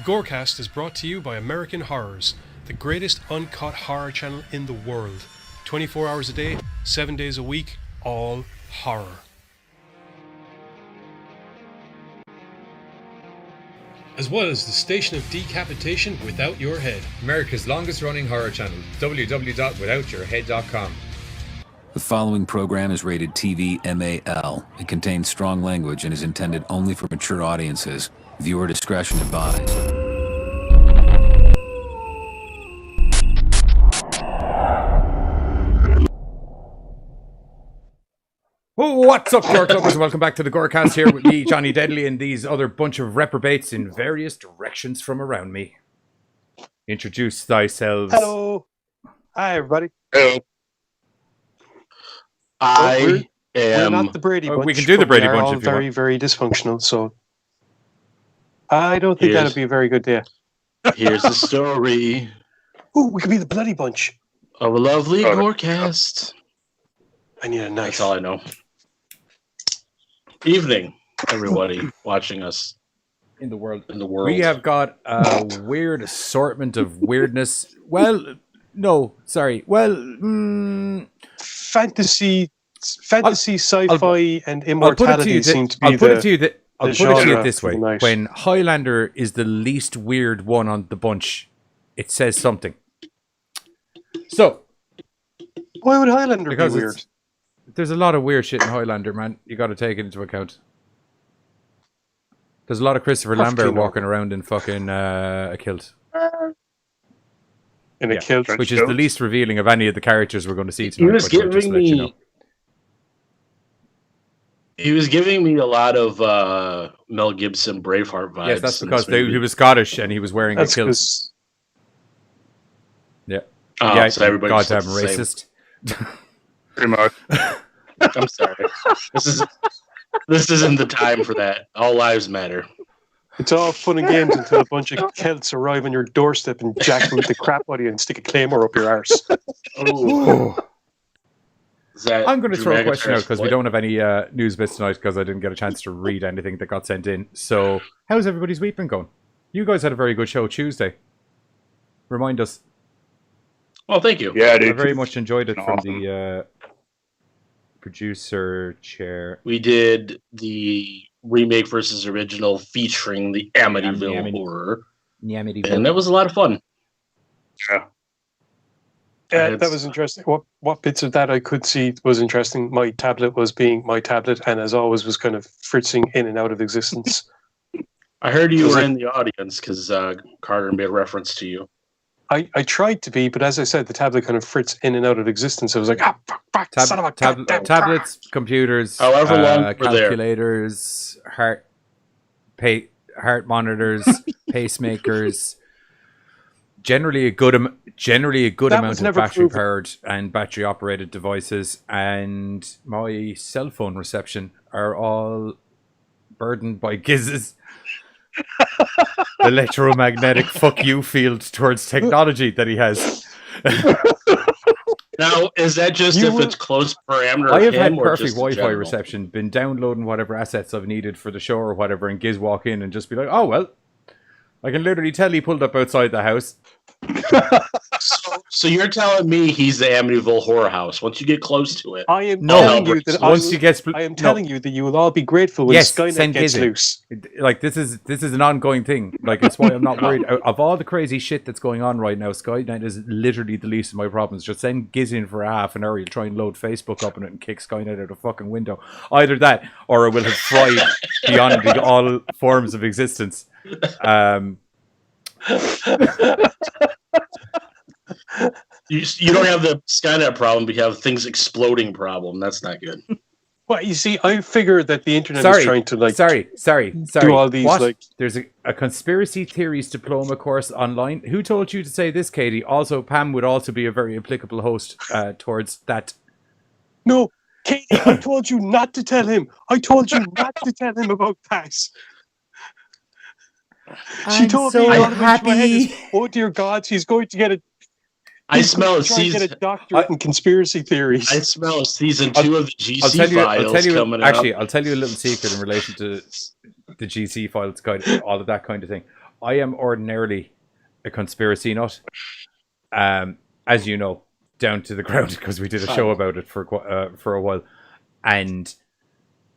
The GoreCast is brought to you by American Horrors, the greatest uncut horror channel in the world. 24 hours a day, 7 days a week, all horror. As well as the station of decapitation without your head. America's longest running horror channel, www.withoutyourhead.com. The following program is rated TV MAL. It contains strong language and is intended only for mature audiences. Viewer discretion advised. What's up, Gore Clubbers? Welcome back to the GoreCast here with me, Johnny Deadly, and these other bunch of reprobates in various directions from around me. Introduce thyselves. Hello. Hi, everybody. Hello. I am. We're not the Brady Bunch. We can do the Brady Bunch all if you very, want. very dysfunctional, so I don't think that'd be a very good day. Here's the story Ooh, we could be the Bloody Bunch. of a lovely GoreCast. I need a knife. That's all I know. Evening, everybody watching us In the world. in the world. We have got a weird assortment of weirdness. Well, no, sorry. Well, Fantasy, sci-fi, and I'll put it to immortality you seem to be I'll put it to you that I'll the put it to you genre this way. for the night. When Highlander is the least weird one on the bunch, it says something. So, Why would Highlander because be weird? there's a lot of weird shit in Highlander, man. You got to take it into account. There's a lot of Christopher Perfectly Lambert normal. walking around in fucking a kilt, In a yeah, kilt. which is the least revealing of any of the characters we're going to see He tonight. was but I'll just giving let you me. know. He was giving me a lot of Mel Gibson Braveheart vibes. Yes, that's in because this movie. he was Scottish and he was wearing That's a kilt. because Yeah, Oh, yeah, so everybody's goddamn the same. racist. Pretty much. I'm sorry. This isn't the time for that. All lives matter. it's all fun and games until a bunch of Celts arrive on your doorstep and jackboot the crap out of you and stick a claymore up your arse. Ooh. Is that I'm going to Drew throw a question out McIntyre's because we foot? don't have any news bits tonight because I didn't get a chance to read anything that got sent in. So, how's everybody's week been going? You guys had a very good show Tuesday. Remind us. Well, thank you. Yeah, I dude. very much enjoyed it from Awesome. the producer chair. We did the remake versus original featuring the Amityville Amity. horror, Amityville. and that was a lot of fun. Yeah. Yeah, It's- that was interesting. What bits of that I could see was interesting. My tablet was being my tablet, and as always, was kind of fritzing in and out of existence. I heard you Was were it- in the audience because Carter made reference to you. I tried to be, but as I said, the tablet kind of fritz in and out of existence. I was like, fuck, son of a goddamn tablets, computers, However long we're there. calculators, heart monitors, pacemakers. Generally a good That amount was of never battery proven. powered and battery operated devices, and my cell phone reception are all burdened by Giz's electromagnetic fuck you field towards technology that he has. Now, is that just You if were- it's close parameter? I of have had him or perfect just in Wi-Fi general? reception, been downloading whatever assets I've needed for the show or whatever, and Giz walk in and just be like, oh, well, I can literally tell he pulled up outside the house. So you're telling me he's the Amityville horror house? Once you get close to it, I am No, telling you that once you get... I am telling you that you will all be grateful when Yes, Skynet send gets Giz in. loose. Like, this is an ongoing thing. Like, it's why I'm not worried. Of all the crazy shit that's going on right now, Skynet is literally the least of my problems. Just send Giz in for half an hour, you'll try and load Facebook up in it and kick Skynet out a fucking window. Either that, or it will have fried beyond all forms of existence. you don't have the Skynet problem, but you have things exploding problem. That's not good. Well, you see, I figure that the internet Sorry, is trying to like sorry. do all these What? like There's a conspiracy theories diploma course online. Who told you to say this, Katie? Also, Pam would also be a very applicable host towards that. no, Katie, I told you not to tell him. I told you not to tell him about that. She told me all about my head is, oh dear God, she's going to get a I smell a trying to season. get a doctorate in conspiracy theories. I smell a season 2 of the GC I'll tell files you. coming Actually, up. I'll tell you a little secret in relation to the GC files, kind of, all of that kind of thing. I am ordinarily a conspiracy nut, as you know, down to the ground, because we did a show about it for a while, and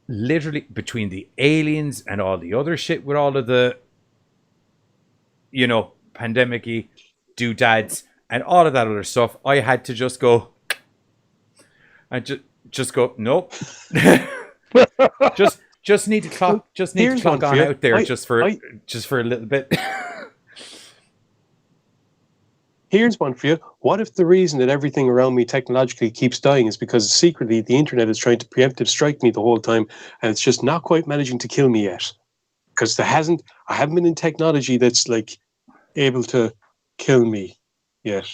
literally between the aliens and all the other shit with all of the, pandemic-y doodads and all of that other stuff, I had to just go, nope. just need to clock on out there just for a little bit. Here's one for you. What if the reason that everything around me technologically keeps dying is because secretly the internet is trying to preemptive strike me the whole time, and it's just not quite managing to kill me yet? Because I haven't been in technology that's like able to kill me yet.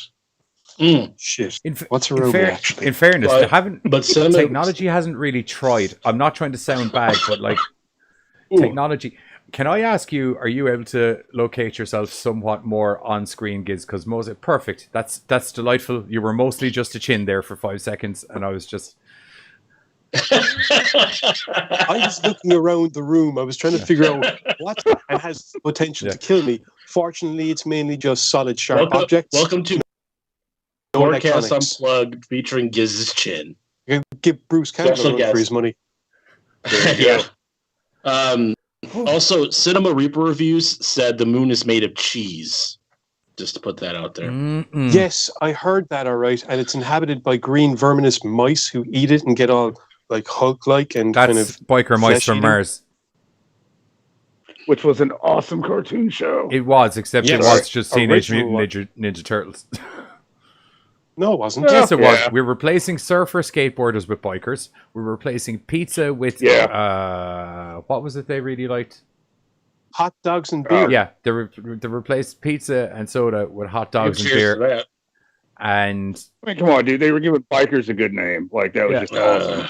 Shit. What's around me actually? In fairness, but technology hasn't really tried. I'm not trying to sound bad, but like technology. Can I ask you, are you able to locate yourself somewhat more on screen, Giz? Because perfect. That's delightful. You were mostly just a chin there for 5 seconds, and I was just... I was looking around the room. I was trying to figure out what has potential to kill me. Fortunately, it's mainly just solid, sharp objects. Welcome to GoreCast Unplugged, featuring Giz's chin. You can give Bruce Campbell a run for his money. Yeah. Also, Cinema Reaper Reviews said the moon is made of cheese. Just to put that out there. Mm-mm. Yes, I heard that, all right. And it's inhabited by green verminous mice who eat it and get all like Hulk-like and That's kind of biker mice from Mars. Which was an awesome cartoon show. It was, except it was just Teenage Mutant Ninja Turtles. No, it wasn't. Yes, it was. We're replacing surfer skateboarders with bikers. We're replacing pizza with what was it they really liked? Hot dogs and beer. Yeah, they replaced pizza and soda with hot dogs and beer. And I mean, come on, dude. They were giving bikers a good name. Like, that was just awesome.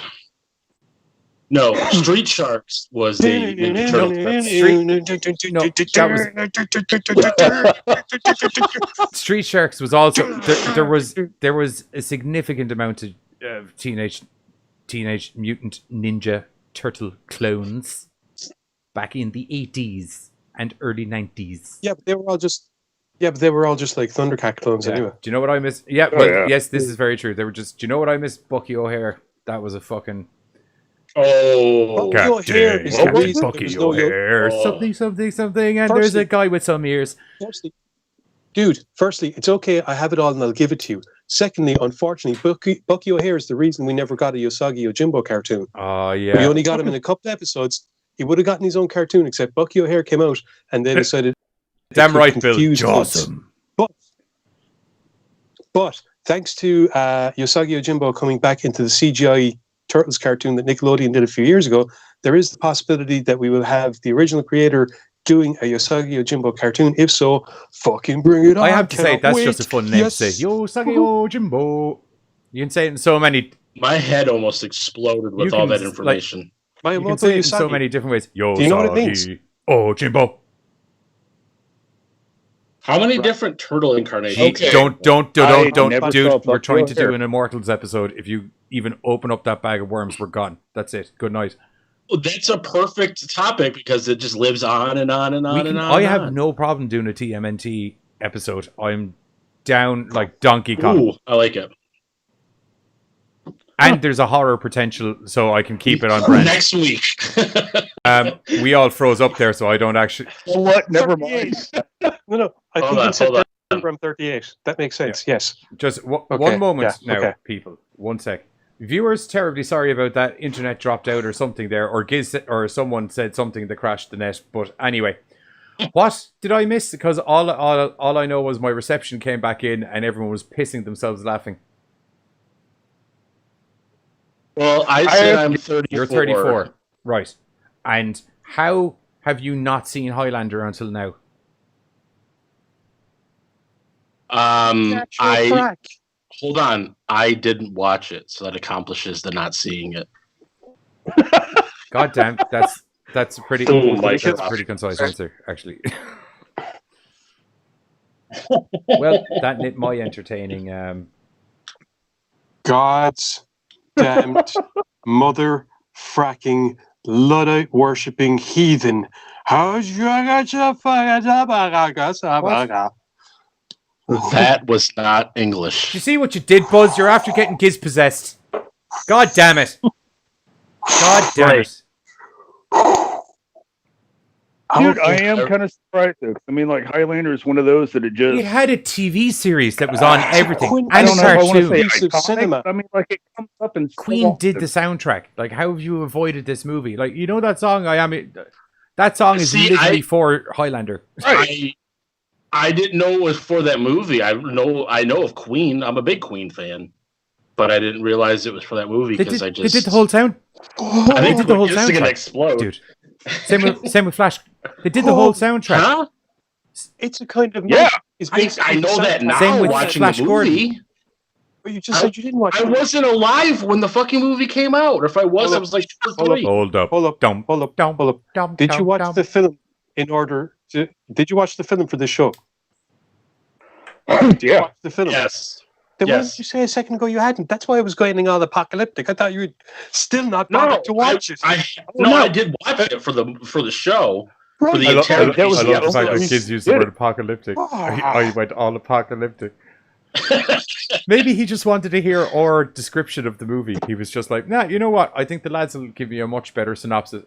No, Street Sharks was the Ninja Turtles. Street Sharks was also there was a significant amount of teenage mutant ninja turtle clones back in the 80s and early 90s. Yeah, but they were all just like Thundercat clones anyway. Do you know what I miss? Yes, this is very true. They were just. Do you know what I miss? Bucky O'Hare. That was a fucking. Oh, Bucky O'Hare is the reason Bucky O'Hare. Something, and there's a guy with some ears. Firstly, it's okay. I have it all, and I'll give it to you. Secondly, unfortunately, Bucky O'Hare is the reason we never got a Usagi Yojimbo cartoon. Oh yeah. We only got him in a couple episodes. He would have gotten his own cartoon, except Bucky O'Hare came out, and they decided. Damn right, Bill. Awesome. But thanks to Usagi Yojimbo coming back into the CGI Turtles cartoon that Nickelodeon did a few years ago, there is the possibility that we will have the original creator doing a Usagi Yojimbo cartoon. If so, fucking bring it on. I have to say, that's just a fun name to say. Usagi Yojimbo. You can say it in so many... My head almost exploded with all that information. You can say it in so many different ways. Usagi Do you know what it means? Yojimbo. How many different turtle incarnations? Okay. Don't, dude. We're trying to do an Immortals episode. If you even open up that bag of worms, we're gone. That's it. Good night. Well, that's a perfect topic because it just lives on and on and on and on. I have no problem doing a TMNT episode. I'm down like Donkey Kong. Ooh, I like it. And there's a horror potential, so I can keep it on brand. Next week. We all froze up there, so I don't actually... Well, what? Never mind. No. I think in September I'm 38. That makes sense, yes. Just one moment now, people. 1 sec. Viewers, terribly sorry about that. Internet dropped out or something there, or someone said something that crashed the net. But anyway, what did I miss? Because all I know was my reception came back in and everyone was pissing themselves laughing. Well, I said I'm 34. You're 34, right? And how have you not seen Highlander until now? Hold on. I didn't watch it, so that accomplishes the not seeing it. God damn, that's a pretty concise answer, actually. Well, that knit my entertaining. God's damned mother fracking Luddite worshipping heathen. That was not English. You see what you did, Buzz? You're after getting Giz possessed. God damn it. God damn Right. it. Dude, I am kind of surprised though. 'Cause I mean, like Highlander is one of those that it just. It had a TV series that was on everything. I And don't a know if I want to say cartoon. Piece of cinema. iconic. I mean, like it comes up in so Queen did often. the soundtrack. Like, how have you avoided this movie? Like, you know that song, that song is See, literally for Highlander. I didn't know it was for that movie. I know of Queen. I'm a big Queen fan, but I didn't realize it was for that movie They because did, I just they did the whole sound. I think did the whole Queen is gonna soundtrack. explode. Dude. Same with Flash. They did the whole soundtrack. Huh? It's a kind of Yeah. It's I basically know that now. Same with Watching Flash the movie, But you just said you didn't watch I it. wasn't alive when the fucking movie came out. Or if I was, I was like 2 or 3. Hold up. Hold up. Dum, Hold up. dum, Hold up. dum, Did dum, you watch dum. the film in order to? Did you watch the film for this show? Did you Yeah. watch the film? Yes. Then why Yes. did you say a second ago you hadn't? That's why I was going all apocalyptic. I thought you would still not No, bothered to watch it. I did watch it for the show. Right. For the I love- entire that was I the love the fact that episode. kids use the word apocalyptic. I went all apocalyptic. Maybe he just wanted to hear our description of the movie. He was just like, nah, you know what? I think the lads will give you a much better synopsis.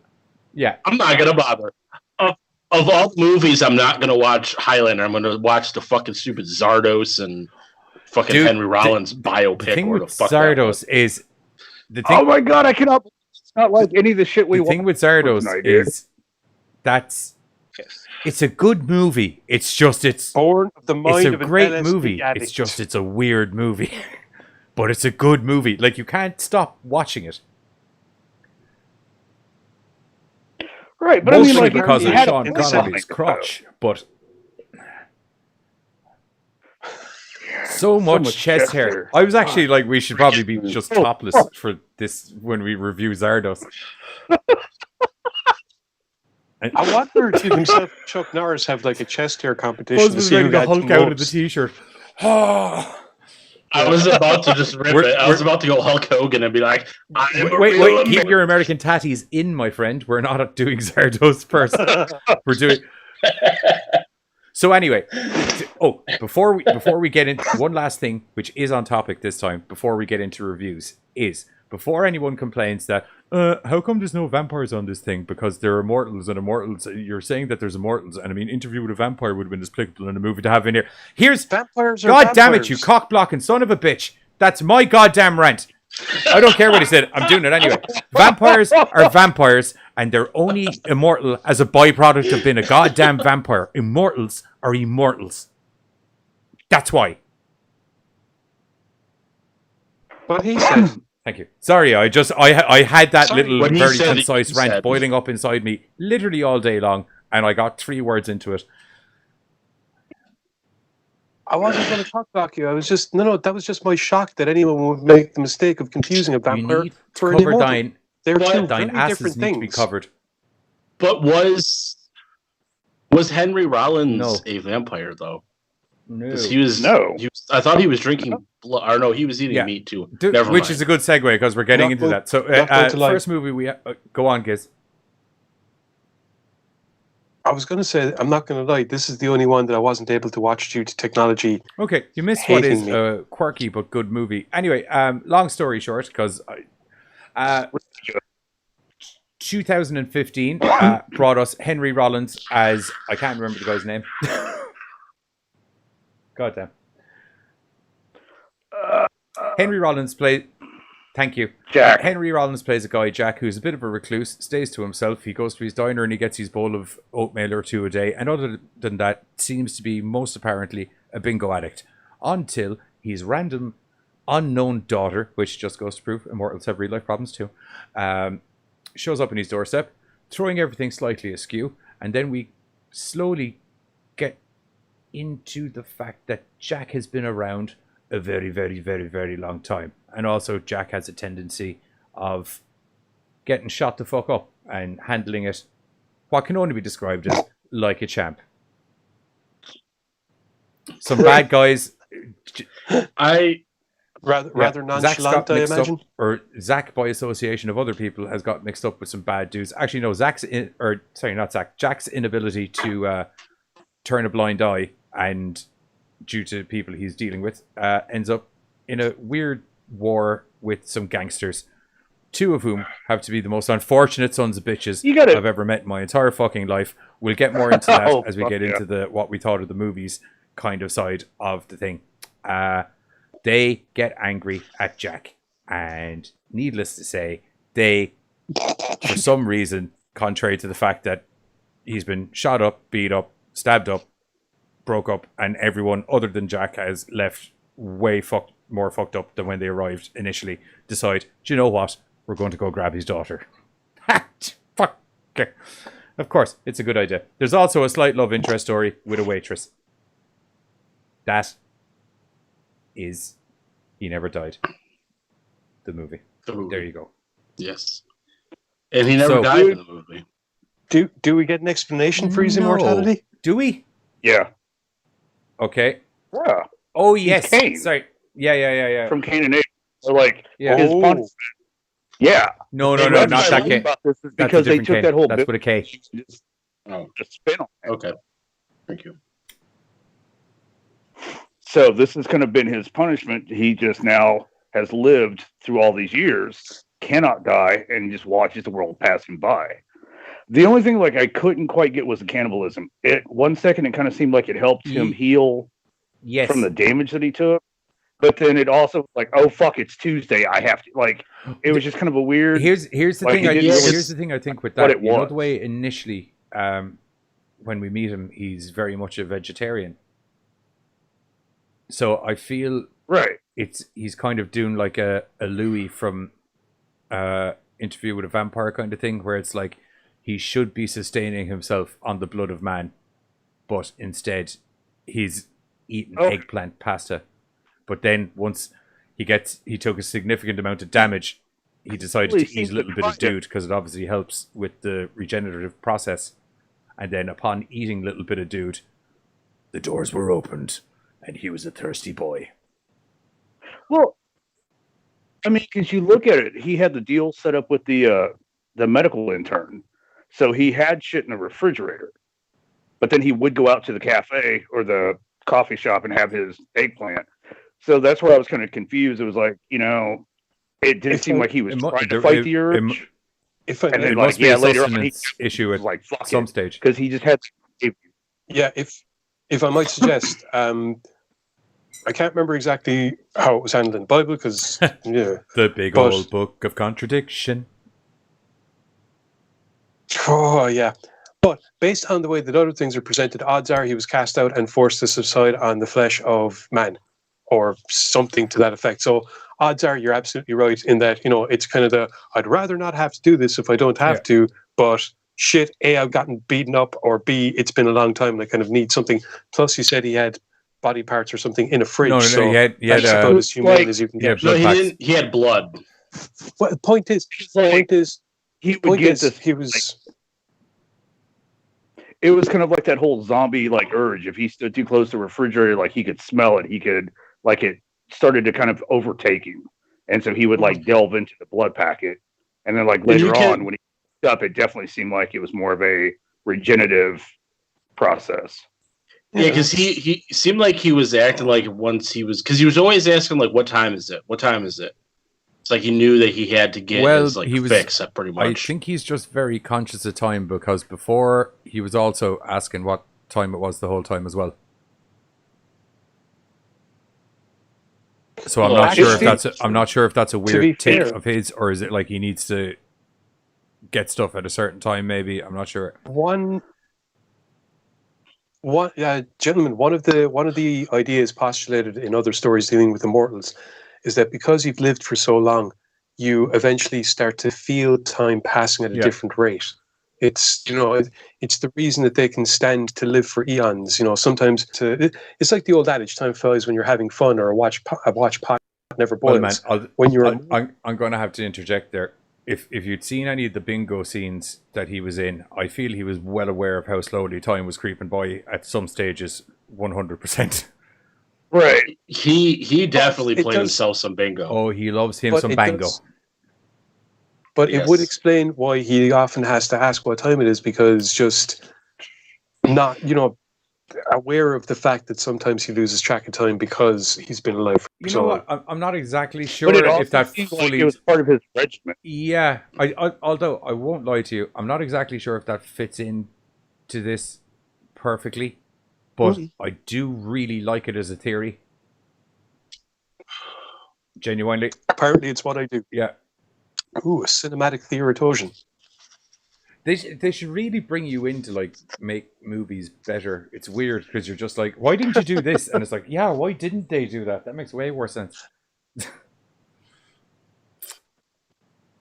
Yeah. I'm not gonna bother. Of all the movies, I'm not gonna watch Highlander. I'm gonna watch the fucking stupid Zardoz and fucking Dude, Henry Rollins The biopic. thing or with the fuck that was. Zardoz is the thing. Oh my god, I cannot. It's not like any of the shit we The thing watched with Zardoz tonight, dude. is it's a good movie. It's just Born of the mind it's a of an great LSD movie. addict. It's just it's a weird movie, but it's a good movie. Like you can't stop watching it. Right, but Mostly I mean, like because you of had Sean a- Connery's crotch, but so much chest hair. I was actually like, we should probably be just topless for this when we review Zardoz. I wonder if himself and Chuck Norris have like a chest hair competition Buzz to was see ready who to had Hulk the out of the most. t-shirt. I was about to just rip We're- it. I was about to go Hulk Hogan and be like, I'm a Wait, real keep your American tatties in, my friend. We're not doing Zardoz first. We're doing. So anyway, before we get into one last thing, which is on topic this time, before we get into reviews, is before anyone complains that how come there's no vampires on this thing because there are immortals and immortals. You're saying that there's immortals, and I mean, Interview with a Vampire would have been despicable in a movie to have in here. Here's Vampires are God damn it, you vampires. cock blocking son of a bitch! That's my goddamn rant. I don't care what he said. I'm doing it anyway. Vampires are vampires, and they're only immortal as a byproduct of being a goddamn vampire. Immortals are immortals. That's why. What he said. Thank you. Sorry, I had that Sorry, little when you very said it, concise you rant said. boiling up inside me literally all day long, and I got 3 words into it. I wasn't going to talk about you. I was just no. That was just my shock that anyone would make the mistake of confusing a You vampire need to for an cover immortal. thine. They're two Thine very asses different need to be things. covered. But was Henry Rollins No. a vampire though? No. 'Cause he was. No. I thought he was drinking blood. Or no, he was eating Yeah. meat too. Dude, Never which mind. is a good segue because we're getting Not into going- that. So, not going to lie. first movie we go on, Giz. I was going to say, I'm not going to lie. This is the only one that I wasn't able to watch due to technology. Okay, you missed what Hating is me. a quirky but good movie. Anyway, long story short, because 2015 brought us Henry Rollins as I can't remember the guy's name. God damn. Henry Rollins played. Thank you. Jack. Henry Rollins plays a guy, Jack, who's a bit of a recluse, stays to himself. He goes to his diner and he gets his bowl of oatmeal or 2 a day. And other than that, seems to be most apparently a bingo addict. Until his random unknown daughter, which just goes to prove immortals have real life problems too, shows up in his doorstep, throwing everything slightly askew. And then we slowly get into the fact that Jack has been around a very, very, very, very long time. And also Jack has a tendency of getting shot the fuck up and handling it what can only be described as like a champ. Some bad guys. I rather Zach's got nonchalant, I mixed imagine. up, or Zach, by association of other people, has got mixed up with some bad dudes. Actually, no, Jack's inability to turn a blind eye, and due to people he's dealing with, ends up in a weird war with some gangsters. Two of whom have to be the most unfortunate sons of bitches I've ever met in my entire fucking life. We'll get more into that as we get into the what we thought of the movies kind of side of the thing. They get angry at Jack, and needless to say, they, for some reason, contrary to the fact that he's been shot up, beat up, stabbed up, broke up, and everyone other than Jack has left way more fucked up than when they arrived initially, decide, do you know what? We're going to go grab his daughter. Fuck. Okay. Of course, it's a good idea. There's also a slight love interest story with a waitress. That is He Never Died. The movie. There you go. Yes. And he never died in the movie. Do we get an explanation for his immortality? Do we? Yeah. Okay. Yeah. Oh, yes. Cain. Sorry. Yeah. From Cain and Abel. So, like, Yeah. his punishment. Yeah. No, And not that's that what I K. like about this is That's a because they different took K. that whole That's bit with a K. just spin on it. Okay. Thank you. So this has kind of been his punishment. He just now has lived through all these years, cannot die, and just watches the world pass him by. The only thing like I couldn't quite get was the cannibalism. It 1 second it kind of seemed like it helped him heal from the damage that he took. But then it also like, oh fuck, it's Tuesday. I have to like. It was just kind of a weird. Here's the like, thing. Here's the thing I think with that. it You know was. the way initially, when we meet him, he's very much a vegetarian. So I feel right. He's kind of doing like a Louis from Interview with a Vampire kind of thing, where it's like he should be sustaining himself on the blood of man, but instead he's eating eggplant pasta. But then once he took a significant amount of damage, he decided to eat a little bit of dude because it obviously helps with the regenerative process. And then upon eating a little bit of dude, the doors were opened and he was a thirsty boy. Well, I mean, because you look at it, he had the deal set up with the medical intern, so he had shit in the refrigerator. But then he would go out to the cafe or the coffee shop and have his eggplant. So that's where I was kind of confused. It was like, it didn't seem like he was trying to fight the urge. And then must be a sustenance issue at like some stage because he just had. Yeah, if I might suggest, I can't remember exactly how it was handled in the Bible because the big old book of contradiction. Oh yeah, but based on the way that other things are presented, odds are he was cast out and forced to subside on the flesh of man, or something to that effect. So odds are you're absolutely right in that it's kind of I'd rather not have to do this if I don't have to, but shit, A, I've gotten beaten up, or B, it's been a long time and I kind of need something. Plus, you said he had body parts or something in a fridge. No, so he had that's about as humane as you can get. No, he didn't. He had blood. Well, the point is, he would get this. He was. It was kind of like that whole zombie like urge. If he stood too close to the refrigerator, like he could smell it. He could it started to kind of overtake him, and so he would like delve into the blood packet, and then like later on when he up, it definitely seemed like it was more of a regenerative process. Yeah, because he seemed like he was acting like once he was, because he was always asking like, "What time is it? What time is it?" It's like he knew that he had to get his fix up pretty much. I think he's just very conscious of time because before he was also asking what time it was the whole time as well. So I'm not sure if that's a weird take of his, or is it like he needs to get stuff at a certain time? Maybe I'm not sure. Gentlemen, one of the ideas postulated in other stories dealing with immortals is that because you've lived for so long, you eventually start to feel time passing at a different rate. It's it's the reason that they can stand to live for eons. Sometimes it's like the old adage, "Time flies when you're having fun," or a watch pot never boils. Well, man, I'm going to have to interject there. If you'd seen any of the bingo scenes that he was in, I feel he was well aware of how slowly time was creeping by at some stages, 100%. Right. He definitely It played does- himself some bingo. Oh, he loves him But some it bango. does- But Yes. it would explain why he often has to ask what time it is, because just not, aware of the fact that sometimes he loses track of time because he's been alive for You so know long. what? I'm not exactly But sure it also if that seemed fully. like it was part of his regimen. Yeah, although I won't lie to you, I'm not exactly sure if that fits in to this perfectly, but I do really like it as a theory. Genuinely, Apparently, it's what I do. yeah. Ooh, a cinematic theoritosian. They should really bring you in to like make movies better. It's weird because you're just like, why didn't you do this? And it's like, yeah, why didn't they do that? That makes way more sense.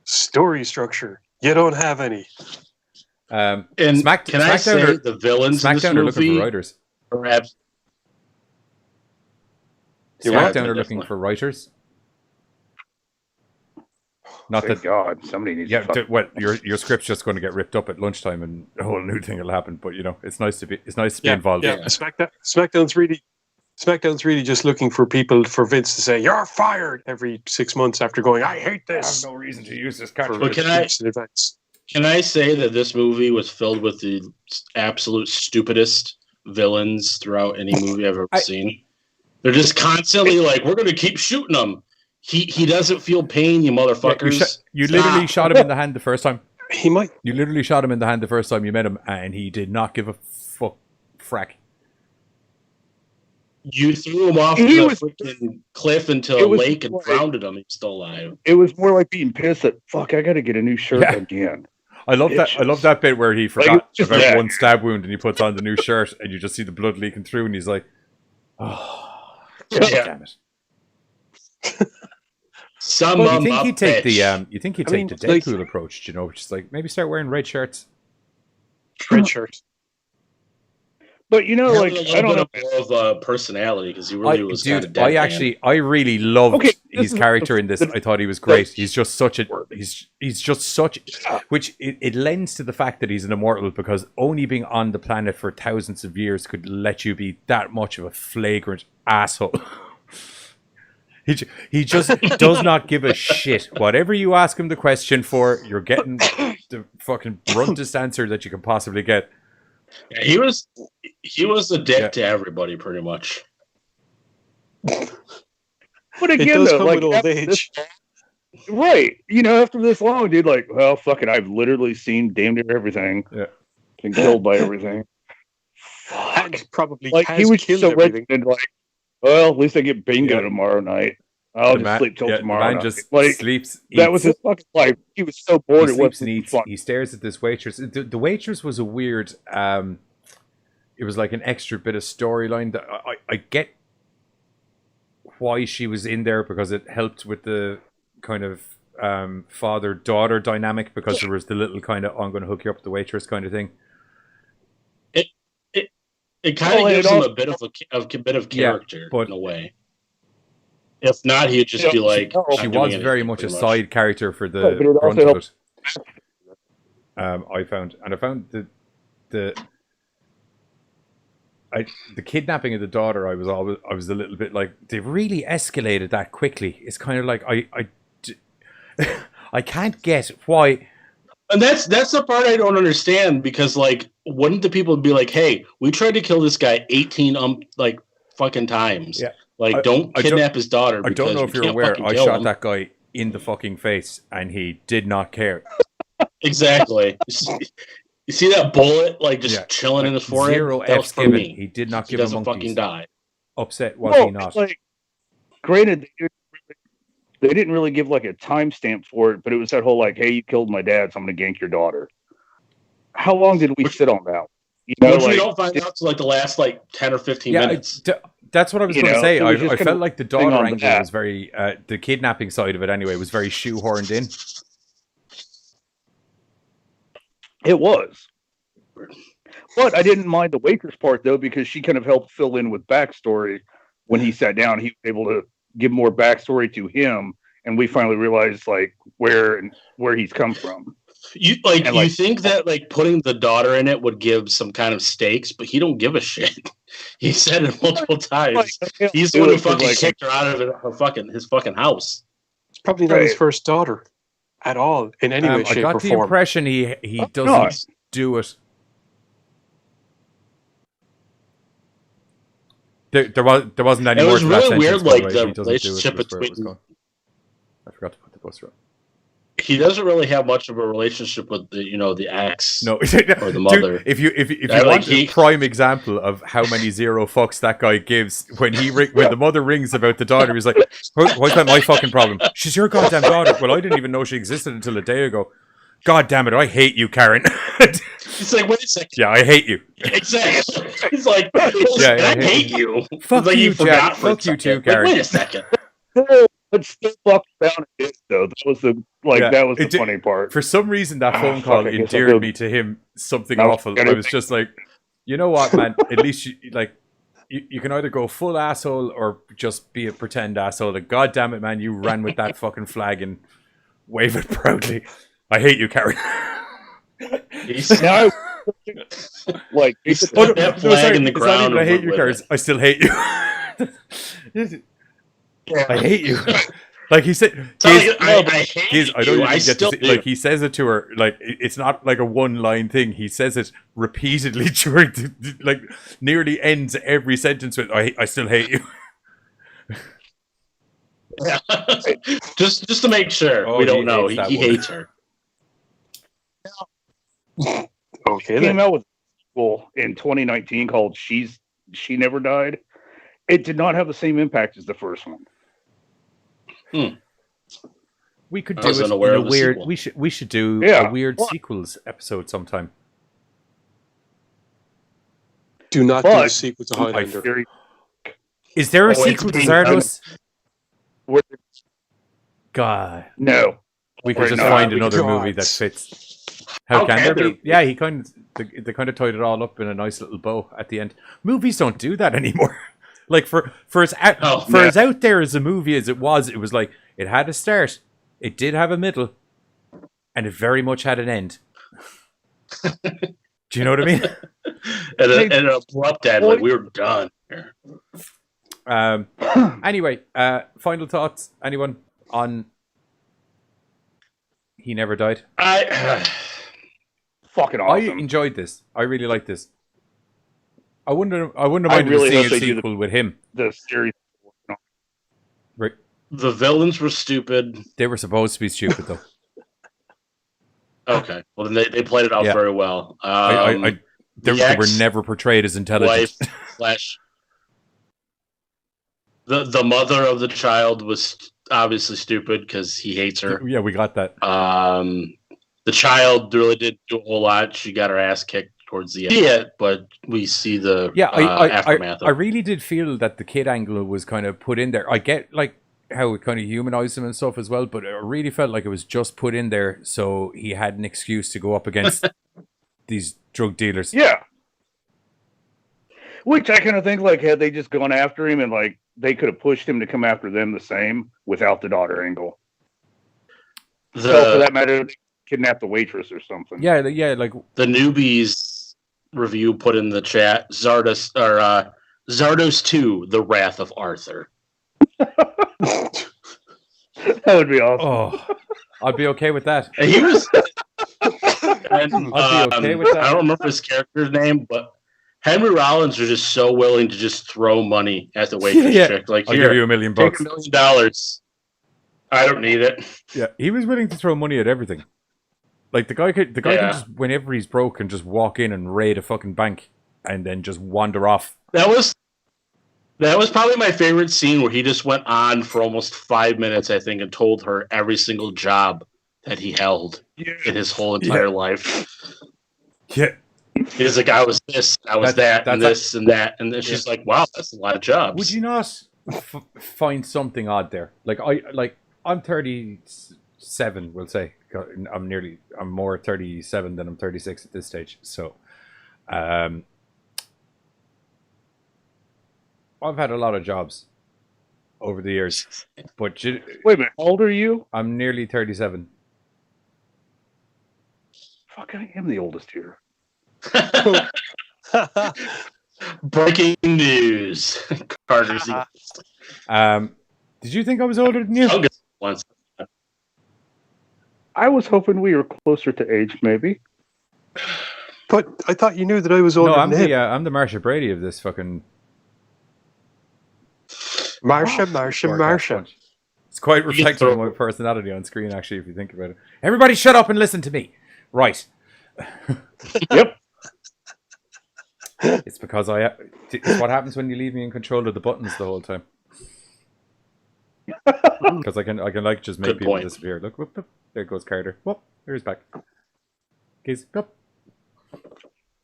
Story structure. You don't have any. And Smackdown can I say are- the villains in this SmackDown are looking for movie writers. perhaps SmackDown are looking for writers. Not Thank that, God, somebody needs yeah. to Well, your script's just going to get ripped up at lunchtime, and a whole new thing will happen. But it's nice to be involved. Yeah, SmackDown's really just looking for people for Vince to say you're fired every 6 months after going, I hate I have this. no reason to use this For catchphrase. But can I- weeks in advance. Can I say that this movie was filled with the absolute stupidest villains throughout any movie I've ever seen? They're just constantly like, we're going to keep shooting them. He doesn't feel pain, you motherfuckers. You literally shot him in the hand the first time. He might. You literally shot him in the hand the first time you met him, and he did not give a frack. You threw him off He the was- freaking cliff into it a was lake and like- drowned him. He's still alive. It was more like being pissed that fuck, I got to get a new shirt Yeah. again. I love that. I love that bit where he forgot just about that. one stab wound, and he puts on the new shirt, and you just see the blood leaking through, and he's like, "Oh, Yeah. damn it!" Some Well, of you think them he'd take the bitch. you think he'd I take mean, the like- Deadpool approach, which is like maybe start wearing red shirts. Red shirt. But He had like a little I don't know. bit of more of a personality because he really was kind of Dude, I really loved Okay, this his is- character in this. I thought he was great. He's just such a he's just such, which it lends to the fact that he's an immortal, because only being on the planet for thousands of years could let you be that much of a flagrant asshole. He just does not give a shit. Whatever you ask him the question for, you're getting the fucking bruntest answer that you can possibly get. Yeah, he was a dick to everybody pretty much. But It again, does though, come like with old after age. right? After this long, dude, like, well, fucking, I've literally seen damn near everything. Yeah. Been killed by everything. And probably Like has he was killed so everything. regimented, like, well, at least I get bingo Yeah. tomorrow night. I'll The just man- sleep till yeah, tomorrow The man night. just Like sleeps. that eats. was his fucking life. He was so bored. He It sleeps and wasn't eats. fun. He stares at this waitress. The waitress was a weird. It was like an extra bit of storyline that I get why she was in there, because it helped with the kind of father-daughter dynamic, because there was the little kind of I'm going to hook you up with the waitress kind of thing. It kind of Well, gives it him also- a bit of Yeah, character but- in a way. If not, he'd just be like. No, not She doing was very anything, much a pretty side character for the Right, but it brunt also of it. I found the kidnapping of the daughter. I was a little bit like, they really escalated that quickly. It's kind of like I can't get why. And that's the part I don't understand, because like, wouldn't the people be like, "Hey, we tried to kill this guy 18 like fucking times. Yeah. Like, don't kidnap his daughter." I don't know because if we you're can't aware. fucking I kill shot him." that guy in the fucking face, and he did not care. Exactly. You see that bullet like just Yeah, chilling in like his forehead? Zero That was F's for given. me. He did not He give a doesn't monkey's. fucking die. Upset was Well, he not? like, granted, they didn't really give like a timestamp for it, but it was that whole like, "Hey, you killed my dad, so I'm going to gank your daughter." How long did we sit on that? Which we don't find out till like the last like 10 or 15 minutes. That's what I was You going to know, say. so it was just I kind felt of like the thing daughter on angle that. was very, the kidnapping side of it anyway, was very shoehorned in. It was. But I didn't mind the waitress part, though, because she kind of helped fill in with backstory. When he sat down, he was able to give more backstory to him, and we finally realized like where he's come from. You think that like putting the daughter in it would give some kind of stakes, but he don't give a shit. He said it multiple times. Like, He's the one who fucking kicked her out of his fucking house. It's probably not his first daughter at all, in any way, shape, I got or the form. impression he doesn't do it. There wasn't any It more was to that really sentence, weird, by the like way. the He doesn't do it, relationship was where it was between. going. I forgot to put the bus route. He doesn't really have much of a relationship with the ex No, or the mother. Dude, if you Like, want a prime example of how many zero fucks that guy gives when when the mother rings about the daughter, he's like, "Why's that my fucking problem? She's your goddamn daughter." Well, I didn't even know she existed until a day ago. God damn it, I hate you, Karen. He's like, wait a second. Yeah, I hate you. Exactly. He's like, I hate you. Fuck like you, Jack. For a Fuck you too, second. Karen. Like, wait a second. But still fucked down it though. That was the funny part. For some reason, that phone call endeared me to him something awful. I was just like, you know what, man? At least you can either go full asshole or just be a pretend asshole. Like, God damn it, man, you ran with that fucking flag and wave it proudly. I hate you, Karen. Now, like, that flag in the ground. I hate you, Karen. I still hate you. I hate you. Like he said, I hate you. I don't even I get still to see, do. like he says it to her. Like it's not like a one-line thing. He says it repeatedly during like nearly ends every sentence with I still hate you. Yeah. just to make sure we don't know. He hates her. Okay, came out with a sequel in 2019 called She Never Died. It did not have the same impact as the first one. We could do it in a weird. We should do a weird sequels episode sometime. Do not do the sequel to Highlander. Is there a sequel to Zardoz? God, no. We could just find another movie that fits. How can there be? Yeah, they kind of tied it all up in a nice little bow at the end. Movies don't do that anymore. Like for as out there as a movie as it was like it had a start, it did have a middle, and it very much had an end. Do you know what I mean? and an abrupt end, like we were done. Anyway, final thoughts. Anyone on He Never Died? Fucking awesome. I enjoyed this. I really liked this. I wouldn't have minded seeing a sequel with him. The series. Right. The villains were stupid. They were supposed to be stupid, though. Okay. Well, then they played it out very well. They were never portrayed as intelligent. The mother of the child was obviously stupid because he hates her. Yeah, we got that. The child really didn't do a whole lot. She got her ass kicked towards the end, but we see the aftermath. I really did feel that the kid angle was kind of put in there. I get like how it kind of humanized him and stuff as well, but I really felt like it was just put in there so he had an excuse to go up against these drug dealers. Yeah. Which I kind of think, like, had they just gone after him and like they could have pushed him to come after them the same without the daughter angle. So for that matter, they kidnap the waitress or something. Yeah, like the newbies review put in the chat Zardoz 2, The Wrath of Arthur. That would be awesome. Oh, I'd be okay with that. And he was. I'd be okay with that. I don't remember his character's name, but Henry Rollins was just so willing to just throw money at the waitress chick. Like, I'll give you $1 million. Take $1 million. I don't need it. Yeah, he was willing to throw money at everything. Like the guy can just, whenever he's broke, can just walk in and raid a fucking bank and then just wander off. That was probably my favorite scene, where he just went on for almost 5 minutes, I think, and told her every single job that he held in his whole entire life. Yeah. He's like, I was this, I was that, and this and that, and then she's like, "Wow, that's a lot of jobs." Would you not find something odd there? I'm 37, we'll say. I'm more 37 than I'm 36 at this stage. So, I've had a lot of jobs over the years. But wait a minute, how old are you? I'm nearly 37. Fuck, I am the oldest here. Breaking news. Carter's the Did you think I was older than you? youngest once. I was hoping we were closer to age, maybe. But I thought you knew that I was older No, I'm than him. I'm the Marsha Brady of this fucking Marsha. GoreCast bunch. It's quite reflective of my personality on screen, actually, if you think about it. Everybody shut up and listen to me. Right. Yep. It's because it's what happens when you leave me in control of the buttons the whole time. Because I can like just make Good people point. disappear. Look, whoop, whoop. There goes Carter. Whoop, there he's back. He's whoop.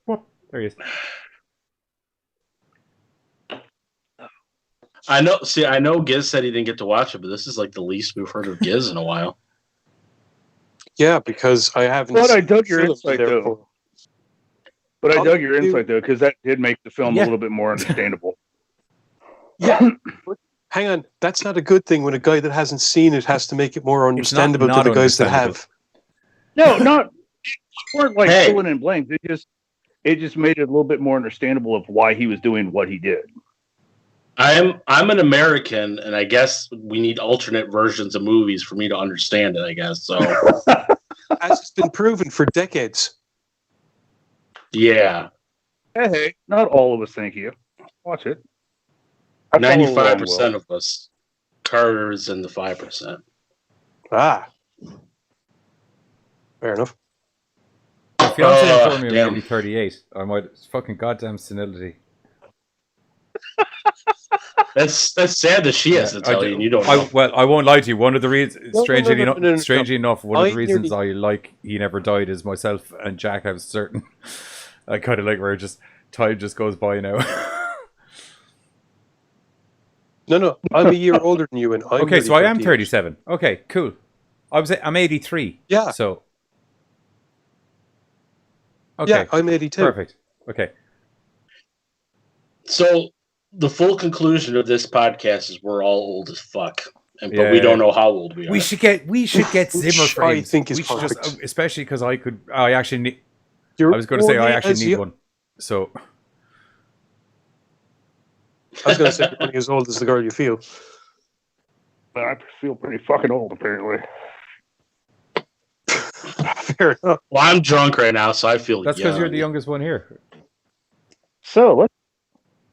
Whoop, there he is. I know. See, I know Giz said he didn't get to watch it, but this is like the least we've heard of Giz in a while. Yeah, because I haven't. But I dug seen your film, insight, therefore- though. But I I'll dug your do- insight, though, because that did make the film Yeah. a little bit more understandable. Yeah. But hang on, that's not a good thing when a guy that hasn't seen it has to make it more understandable not to the guys that understandable. No, have. not weren't like Hey. filling in blanks. It just made it a little bit more understandable of why he was doing what he did. I'm an American, and I guess we need alternate versions of movies for me to understand it. I guess so. As it's been proven for decades. Yeah, Hey, not all of us, thank you. Watch it. I follow along 95% well. of us. Carter's in the 5%. Ah. Fair enough. My fiance Oh, informed me I'm damn. nearly 38. I might. It's fucking goddamn senility. That's sad that she has to tell you, and you don't know. Well, I won't lie to you. One of the reasons, No, no. strangely enough, one of the I reasons nearly- I like He Never Died is myself and Jack have certain. I kind of like where just time just goes by now. No, I'm a year older than you, and I'm Okay, so I am 38. 37. Okay, cool. I'm 83. Yeah. So. Okay. Yeah, I'm 82. Perfect. Okay. So the full conclusion of this podcast is we're all old as fuck, but Yeah. we don't know how old we are. We should get Zimmer I frames. think is we should perfect. just, especially because I actually need. You're I was going to say I only actually as need yo- one. So I was going to say you're only as old as the girl you feel. But I feel pretty fucking old, apparently. Fair enough. Well, I'm drunk right now, so I feel that's because young. you're the youngest one here. So let's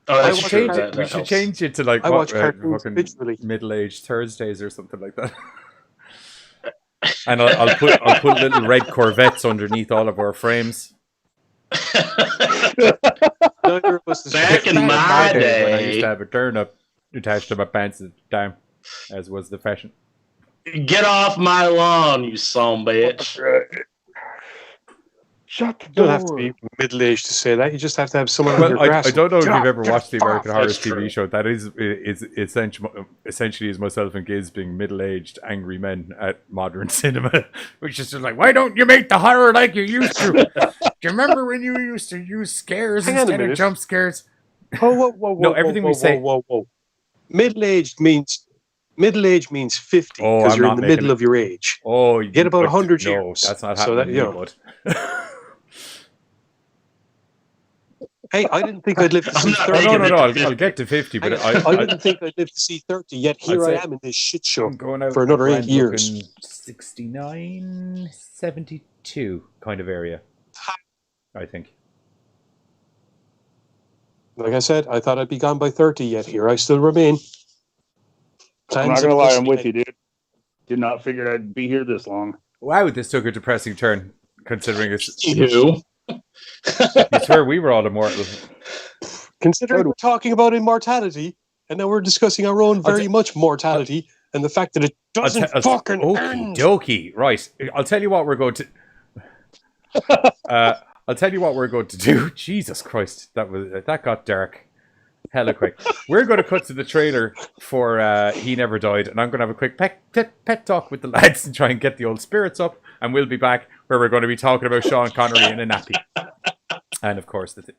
Oh, that's I true. watch- That We should helps. change it to like I watch cartoons fucking visually. middle-aged Thursdays or something like that. And I'll put little red Corvettes underneath all of our frames. Neither of us is Back in Back my when I day. used to have a turn-up attached to my pants at the time, as was the fashion. Get off my lawn, you son bitch. shut the You door. don't have to be middle-aged to say that. You just have to have someone on Well, your I grass. don't know if Get you've off, ever get watched the off. American Horror That's TV true. show. That is essentially is myself and Giz being middle-aged angry men at modern cinema, which is just like, why don't you make the horror like you used to? Do you remember when you used to use scares Hang on a instead of minute. jump scares? Whoa. No, everything we say- Whoa. Middle-aged means 50 Oh, because I'm you're in not the making middle it- of your age. Oh, You get about 100 no, years. that's not So happening. that, you know. bud. Hey, I didn't think I'd live to see I'm not 30. making No. it to I'll 50. get to 50, but I didn't think I'd live to see 30, yet here I'd I say- am in this shit show. I'm going out for another 8 around years. looking 69, 72 kind of area, I think. Like I said, I thought I'd be gone by 30, yet here I still remain. I'm not gonna lie, I'm with you, dude. Did not figure I'd be here this long. Wow, this took a depressing turn, considering it's. You. You swear we were all immortal. Considering we're talking about immortality, and now we're discussing our own very much mortality, and the fact that it doesn't fucking end. Dokey, right? I'll tell you what we're going to. I'll tell you what we're going to do. Jesus Christ, that got dark, hella quick. We're going to cut to the trailer for He Never Died, and I'm going to have a quick pet talk with the lads and try and get the old spirits up, and we'll be back where we're going to be talking about Sean Connery in a nappy, and of course the.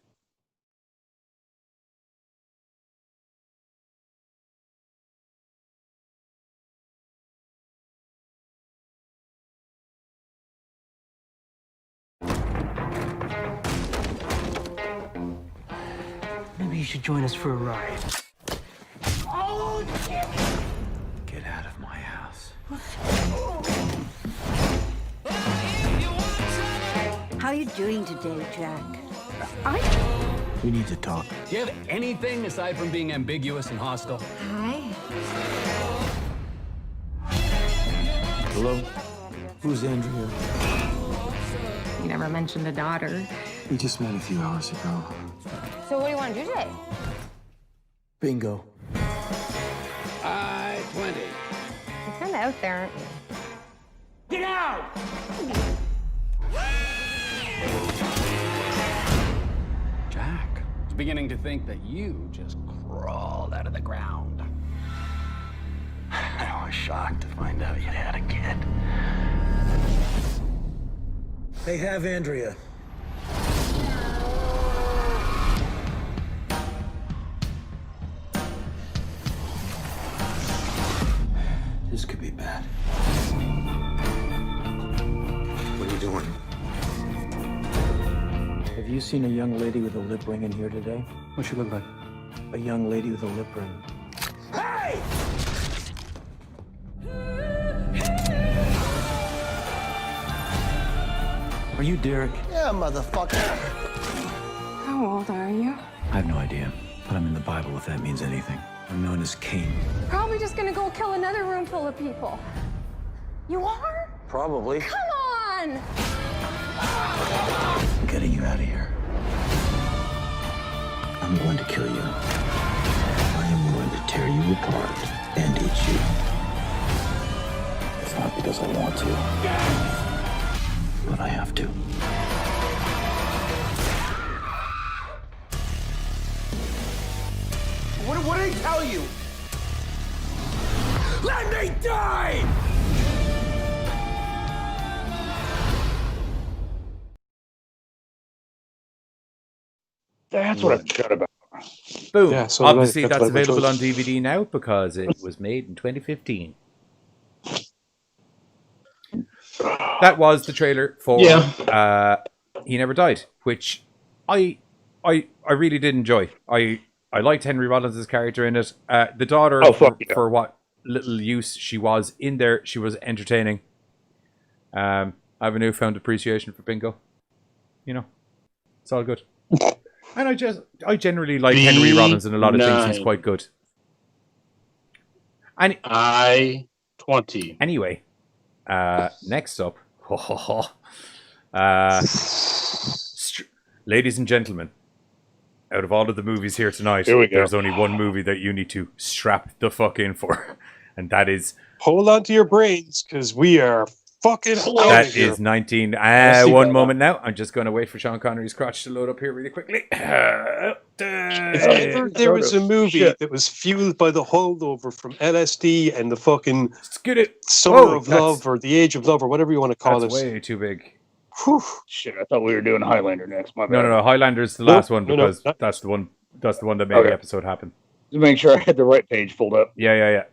Maybe should join us for a ride. Get out of my house. How are you doing today, Jack? We need to talk. Do you have anything aside from being ambiguous and hostile? Hi. Hello? Who's Andrea? You never mentioned a daughter. We just met a few hours ago. So what do you want to do today? Bingo. I-20. You're kind of out there, aren't you? Get out! Jack, I was beginning to think that you just crawled out of the ground. I was shocked to find out you had a kid. They have Andrea. This could be bad. What are you doing? Have you seen a young lady with a lip ring in here today? What she look like? A young lady with a lip ring. Hey! Are you Derek? Yeah, motherfucker. How old are you? I have no idea, but I'm in the Bible if that means anything. I'm known as Cain. Probably just gonna go kill another room full of people. You are? Probably. Come on! I'm getting you out of here. I'm going to kill you. I am going to tear you apart and eat you. It's not because I want to, but I have to. What did he tell you? Let me die! That's what I forgot about. Boom. Yeah, so Obviously, that's that's what I available chose. on DVD now because it was made in 2015. That was the trailer for He Never Died, which I really did enjoy. I liked Henry Rollins' character in it. The daughter, for what little use she was in there, she was entertaining. I have a newfound appreciation for Bingo. You know, it's all good. And I generally like Henry Rollins in a lot of things. He's quite good. And I-20. Anyway, next up, ladies and gentlemen, out of all of the movies here tonight, there's only one movie that you need to strap the fuck in for, and that is... Hold on to your brains, because we are fucking That is 19... one moment now. I'm just going to wait for Sean Connery's crotch to load up here really quickly. If ever there was a movie that was fueled by the holdover from LSD and the fucking Summer of Love or the Age of Love or whatever you want to call it. That's way too big. Whew. Shit, I thought we were doing Highlander next. My bad. No. Highlander's the last one because that's the one that made the episode happen. Just make sure I had the right page pulled up. Yeah.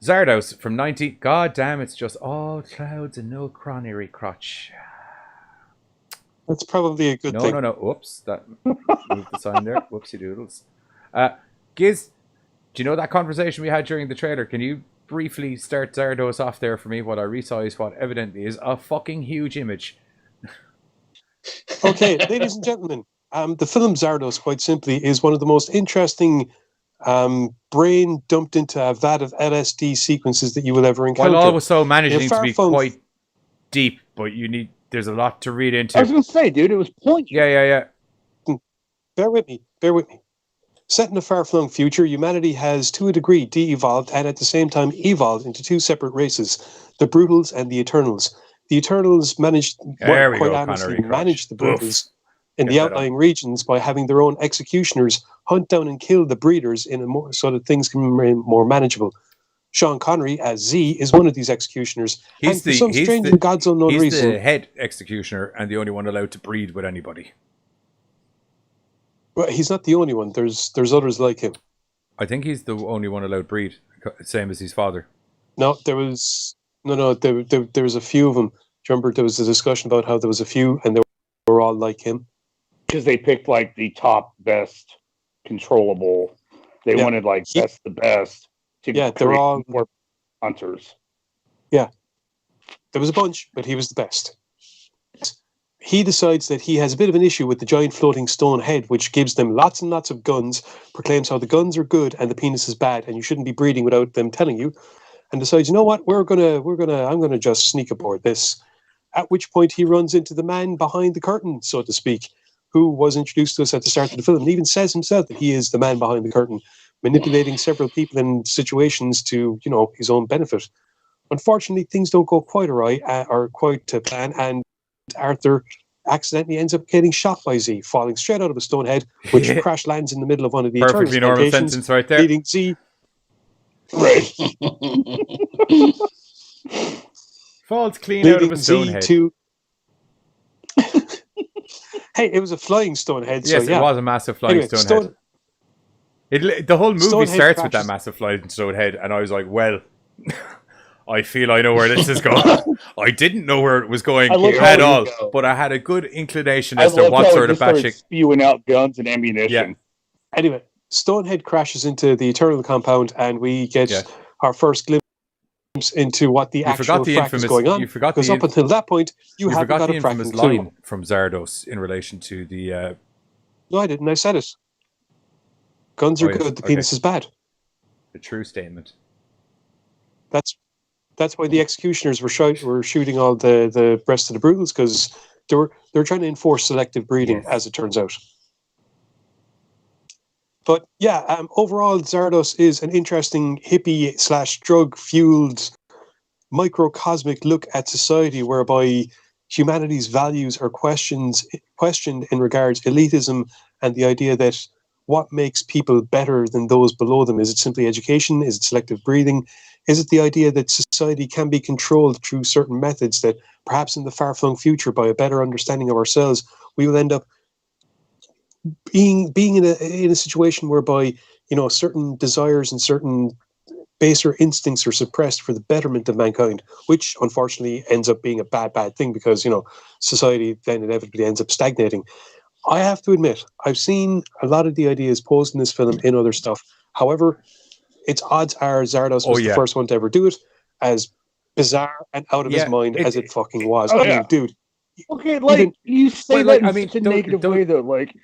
Zardoz from 19... God damn, it's just all clouds and no Connery crotch. That's probably a good thing. No. Oops. That moved the sign there. Whoopsie doodles. Giz, do you know that conversation we had during the trailer? Can you briefly start Zardoz off there for me while I resize what evidently is a fucking huge image? Okay, ladies and gentlemen, the film Zardoz, quite simply, is one of the most interesting brain dumped into a vat of LSD sequences that you will ever encounter. While also managing to be quite deep, but there's a lot to read into. I was going to say, dude, it was pointy. Yeah. Bear with me. Set in a far-flung future, humanity has, to a degree, de-evolved and at the same time evolved into two separate races, the Brutals and the Eternals. The Eternals managed the Brutals in the outlying regions by having their own executioners hunt down and kill the breeders so that things can remain more manageable. Sean Connery, as Z, is one of these executioners. He's God's unknown reason, the head executioner and the only one allowed to breed with anybody. Well, he's not the only one. There's others like him. I think he's the only one allowed breed, same as his father. No, there was a few of them. Do you remember there was a discussion about how there was a few and they were all like him? Because they picked like the top best controllable. They wanted like best the best to they're all more hunters. Yeah, there was a bunch, but he was the best. He decides that he has a bit of an issue with the giant floating stone head, which gives them lots and lots of guns, proclaims how the guns are good and the penis is bad, and you shouldn't be breeding without them telling you, and decides, you know what, I'm gonna just sneak aboard this. At which point he runs into the man behind the curtain, so to speak, who was introduced to us at the start of the film, and even says himself that he is the man behind the curtain, manipulating several people in situations to, his own benefit. Unfortunately, things don't go quite right, or quite to plan, and Arthur accidentally ends up getting shot by Z, falling straight out of a stone head, which crash lands in the middle of one of the perfectly normal sentence right there. Leading Z. Right. Falls clean out of a stone head. Hey, it was a flying stone head. Yes, so, yeah. It was a massive flying stone head. The whole movie starts with that massive flying stone head, and I was like, well, I feel I know where this is going. I didn't know where it was going at all, but I had a good inclination as to what sort of batshit spewing out guns and ammunition. Yeah. Anyway, Stonehead crashes into the Eternal compound, and we get our first glimpse into what the actual frack is going on. Because up until that point, you haven't got a infamous line from Zardoz in relation to the. No, I didn't. I said it. Guns are good. The penis is bad. The true statement. That's why the executioners were shooting all the rest of the brutals, because they were trying to enforce selective breeding, as it turns out. But yeah, overall, Zardoz is an interesting hippie/drug-fueled microcosmic look at society, whereby humanity's values are questioned in regards elitism and the idea that what makes people better than those below them. Is it simply education? Is it selective breeding? Is it the idea that society can be controlled through certain methods that perhaps in the far-flung future, by a better understanding of ourselves, we will end up being in a situation whereby, certain desires and certain baser instincts are suppressed for the betterment of mankind, which unfortunately ends up being a bad thing, because, society then inevitably ends up stagnating. I have to admit, I've seen a lot of the ideas posed in this film in other stuff. However, its odds are Zardoz was the first one to ever do it, as bizarre and out of his mind as it fucking was. Dude. Okay, you say that in such a negative way, though. Like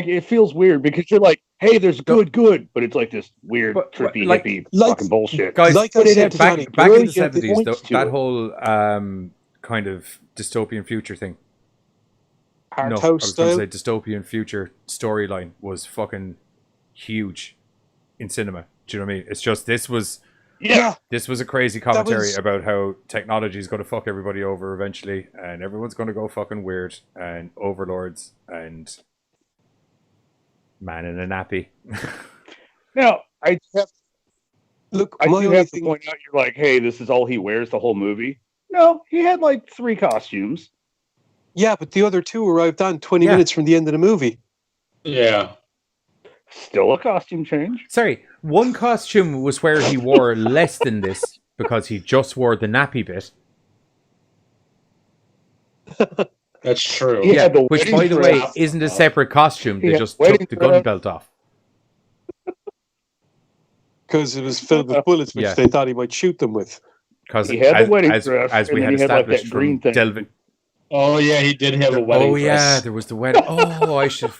it feels weird, because you're like, hey, there's good, but it's like this weird, trippy, hippie fucking bullshit. Guys, back in the 70s, that whole kind of dystopian future thing. I was going to say dystopian future storyline was fucking huge in cinema. Do you know what I mean? It's just this was a crazy commentary about how technology is going to fuck everybody over eventually, and everyone's going to go fucking weird, and overlords and man in a nappy. Now, I do have to point out, you're like, hey, this is all he wears the whole movie. No, he had like 3 costumes. Yeah, but the other 2 arrived on 20 minutes from the end of the movie. Yeah. Still a costume change. Sorry, one costume was where he wore less than this, because he just wore the nappy bit. That's true. Yeah, which, by the way, isn't a separate costume. They just took the gun belt off. Because it was filled with bullets, which they thought he might shoot them with. Because he had the wedding dress, as we had established from green thing. Delvin. Oh, yeah, he did have a wedding dress. Oh, yeah, there was the wedding. Oh, I should...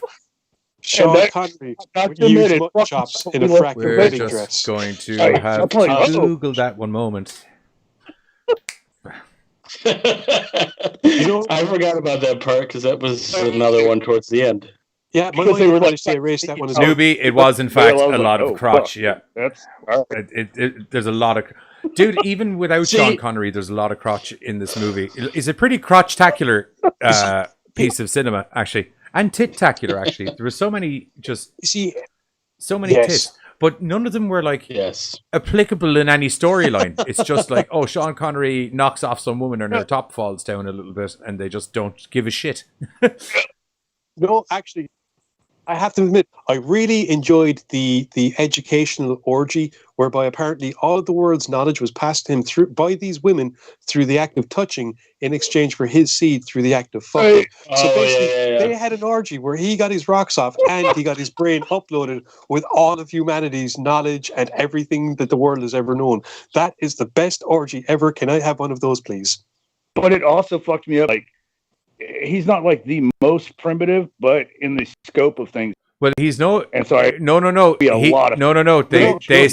Sean Connery used mutton chops in a frack wedding dress. We're just going to have Google that one moment. I forgot about that part, because that was another one towards the end. Yeah, because they were like to erase that one as well. Newbie, it was in fact a lot of crotch. Yeah, that's there's a lot of. Dude, even without Sean Connery, there's a lot of crotch in this movie. It's a pretty crotch-tacular piece of cinema, actually. And tit-tacular, actually. There were so many tits. But none of them were, applicable in any storyline. It's just like, oh, Sean Connery knocks off some woman and her top falls down a little bit, and they just don't give a shit. No, actually, I have to admit, I really enjoyed the educational orgy whereby apparently all of the world's knowledge was passed to him through by these women through the act of touching in exchange for his seed through the act of fucking. So basically, they had an orgy where he got his rocks off and he got his brain uploaded with all of humanity's knowledge and everything that the world has ever known. That is the best orgy ever. Can I have one of those, please? But it also fucked me up. Like, he's not like the most primitive, but in the scope of things. Well, he's no. And so no. No. They he's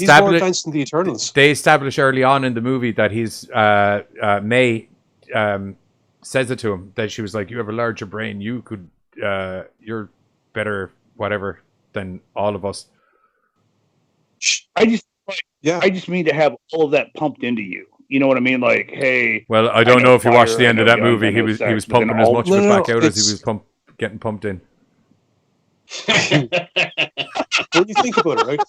more advanced than the Eternals. They establish early on in the movie that he's May says it to him that she was like, "You have a larger brain. You could. You're better, whatever, than all of us." I just mean to have all of that pumped into you. You know what I mean? Like, hey. Well, I don't know if you watched the end of that movie. He was pumping as much of it back out as he was getting pumped in. When you think about it, right?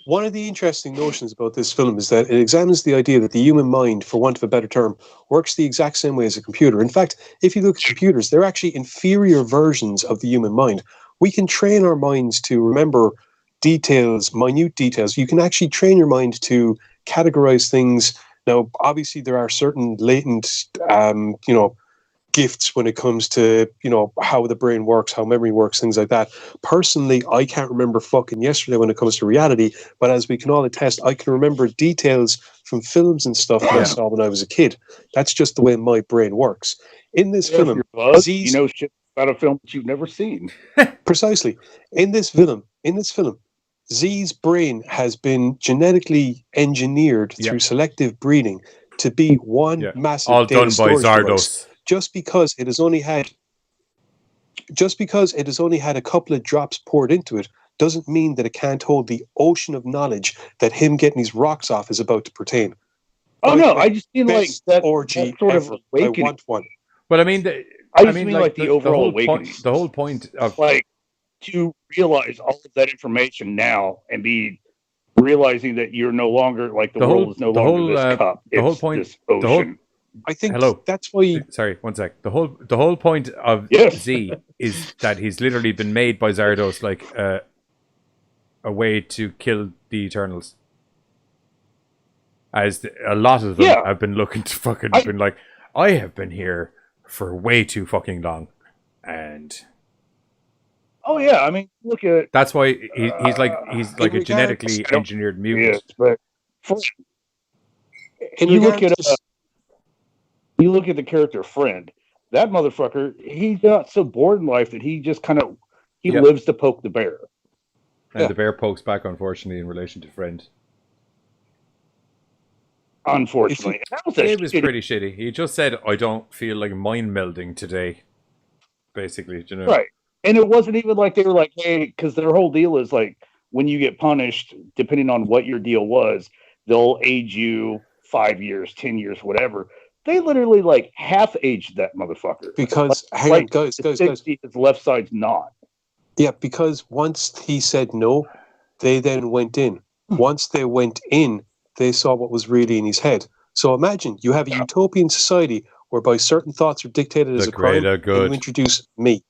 One of the interesting notions about this film is that it examines the idea that the human mind, for want of a better term, works the exact same way as a computer. In fact, if you look at computers, they're actually inferior versions of the human mind. We can train our minds to remember details, minute details. You can actually train your mind to categorize things. Now, obviously, there are certain latent, gifts when it comes to, how the brain works, how memory works, things like that. Personally, I can't remember fucking yesterday when it comes to reality, but as we can all attest, I can remember details from films and stuff that I saw when I was a kid. That's just the way my brain works. In this film, you know shit about a film that you've never seen. Precisely. In this film, Z's brain has been genetically engineered through selective breeding to be one massive all data done by storage Zardoz. device. Just because it has only had a couple of drops poured into it doesn't mean that it can't hold the ocean of knowledge that him getting his rocks off is about to pertain. Oh no, I just mean like that orgy that sort ever. of awakening. I want one. But I mean, I just mean like the overall awakening. The whole point of like to realize all of that information now and be realizing that you're no longer like the world is no longer this cup. The whole point. This ocean. I think Hello. That's why. Sorry, one sec. The whole point of Z is that he's literally been made by Zardoz like a way to kill the Eternals. As a lot of them have been looking to fucking been like, I have been here for way too fucking long, and oh yeah, I mean, look at that's why he's like a genetically engineered mutant. Yes, but you look at the character Friend. That motherfucker, he got so bored in life that he just kind of lives to poke the bear. And the bear pokes back, unfortunately, in relation to Friend. Unfortunately. It was pretty shitty. He just said, I don't feel like mind melding today. Basically, you know. Right. And it wasn't even like they were like, hey, because their whole deal is like, when you get punished, depending on what your deal was, they'll age you 5 years, 10 years, whatever. They literally like half aged that motherfucker. Because, hang on, guys. His left side's not. Yeah, because once he said no, they then went in. Once they went in, they saw what was really in his head. So imagine you have a utopian society whereby certain thoughts are dictated as a crime, and you introduce me.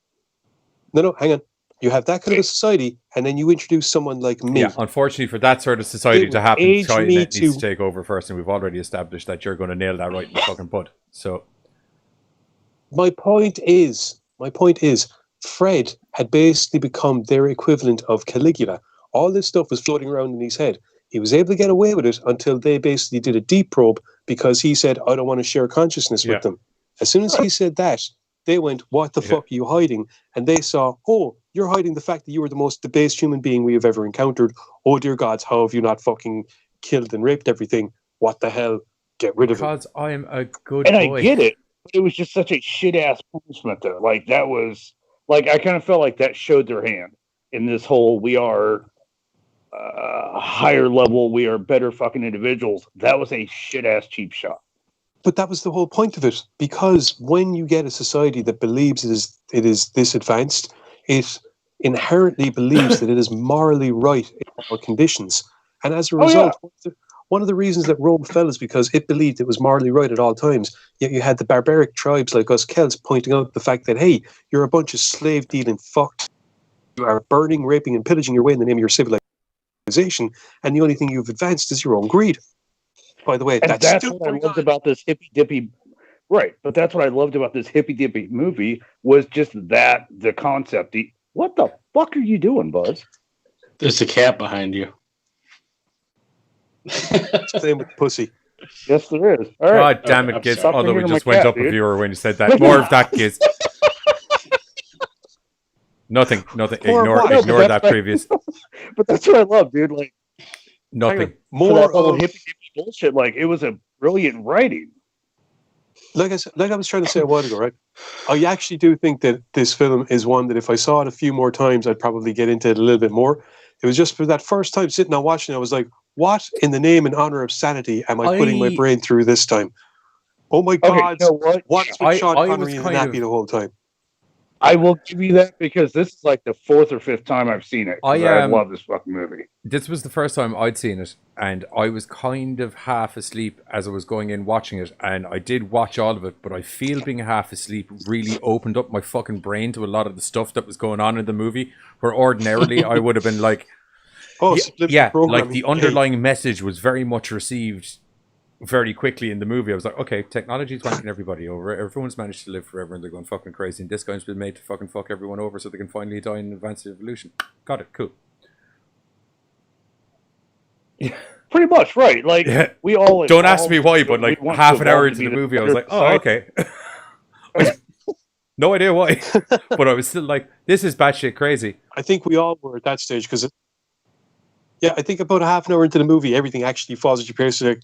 No, hang on. You have that kind of a society, and then you introduce someone like me. Yeah, unfortunately, for that sort of society to happen, Skynet needs to take over first, and we've already established that you're going to nail that right in the fucking bud. So, my point is, Fred had basically become their equivalent of Caligula. All this stuff was floating around in his head. He was able to get away with it until they basically did a deep probe because he said, I don't want to share consciousness with them. As soon as he said that, they went, what the fuck are you hiding? And they saw, oh, you're hiding the fact that you were the most debased human being we have ever encountered. Oh, dear gods, how have you not fucking killed and raped everything? What the hell? Get rid of it. Because I am a good boy. I get it. It was just such a shit-ass punishment, though. Like, that was... Like, I kind of felt like that showed their hand in this whole, we are... higher level, we are better fucking individuals. That was a shit-ass cheap shot. But that was the whole point of it, because when you get a society that believes it is this advanced, it inherently believes that it is morally right in all conditions. And as a result, one of the reasons that Rome fell is because it believed it was morally right at all times. Yet you had the barbaric tribes like us Celts pointing out the fact that, hey, you're a bunch of slave-dealing fucks. You are burning, raping, and pillaging your way in the name of your civilization, and the only thing you've advanced is your own greed. By the way, And that's what I loved about this hippy dippy. Right, but that's what I loved about this hippy dippy movie was just that the concept. What the fuck are you doing, Buzz? There's a cat behind you. Same with pussy. Yes, there is. All right. God damn it, Giz. Stop Although we fingering just my went cat, up a dude. viewer when you said that. More of that, Giz. Nothing. Ignore that previous. But that's what I love, dude. Like nothing. More whole hippy dippy bullshit. Like it was a brilliant writing. Like I was trying to say a while ago, right? I actually do think that this film is one that if I saw it a few more times, I'd probably get into it a little bit more. It was just for that first time sitting and watching, I was like, what in the name and honor of sanity am I putting my brain through this time? Oh my God. You know what? What's with Sean Connery and Nappy the whole time? I will give you that because this is like the fourth or fifth time I've seen it. I love this fucking movie. This was the first time I'd seen it, and I was kind of half asleep as I was going in watching it, and I did watch all of it, but I feel being half asleep really opened up my fucking brain to a lot of the stuff that was going on in the movie, where ordinarily I would have been like, like the underlying message was very much received very quickly in the movie. I was like, okay, technology's wanking everybody over. Everyone's managed to live forever and they're going fucking crazy. And this guy's been made to fucking fuck everyone over so they can finally die in advanced evolution. Got it, cool. Pretty much, right. Like, we all... Don't ask me why, but like half an hour into the movie, I was like, oh, okay. No idea why. But I was still like, this is batshit crazy. I think we all were at that stage because, I think about a half an hour into the movie, everything actually falls into place. Like,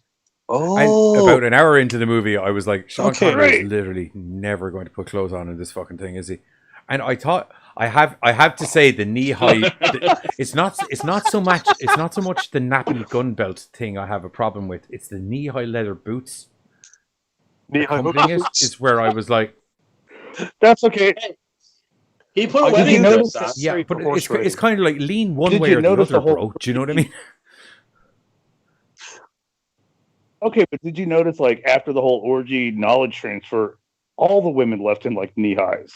and about an hour into the movie, I was like, Sean Connery is literally never going to put clothes on in this fucking thing, is he? And I thought I have to say the knee high. It's not so much the nappy gun belt thing I have a problem with. It's the knee high leather boots. Knee high boots is where I was like, that's okay. He put a wedding dress on. Yeah, but it's kind of like lean one way or the other, bro. Do you know what I mean? Okay, but did you notice, like, after the whole orgy knowledge transfer, all the women left in, like, knee highs?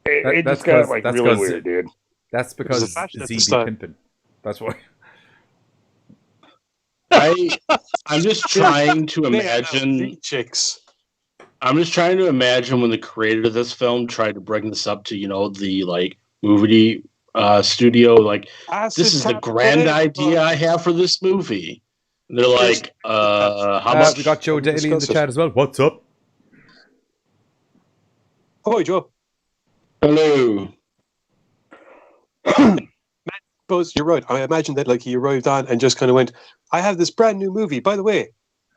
It just got, like, really weird, dude. That's because ZB pimping. That's why. I'm just trying to imagine... Chicks. I'm just trying to imagine when the creator of this film tried to bring this up to, the, like, movie studio. Like, this is the grand idea I have for this movie. They're like, how much? We got Joe Daly in the chat as well. What's up? Hi, Joe. Hello. Buzz, you're right. I imagine that like he arrived on and just kind of went, I have this brand new movie. By the way,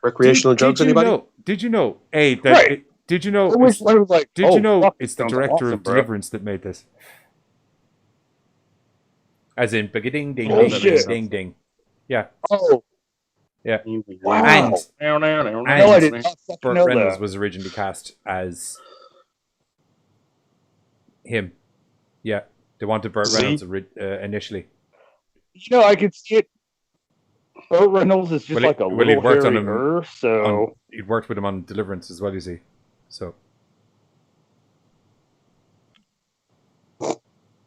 recreational drugs, anybody? Did you know? Did you know? Did you know it's the director of Deliverance that made this? As in, ding, ding, ding, ding, ding, ding. Yeah. Oh. Yeah. Wow. And Burt Reynolds was originally cast as him. Yeah. They wanted Burt Reynolds initially. I could see it. Burt Reynolds is just like a little hairy so... He'd worked with him on Deliverance as well, you see. So...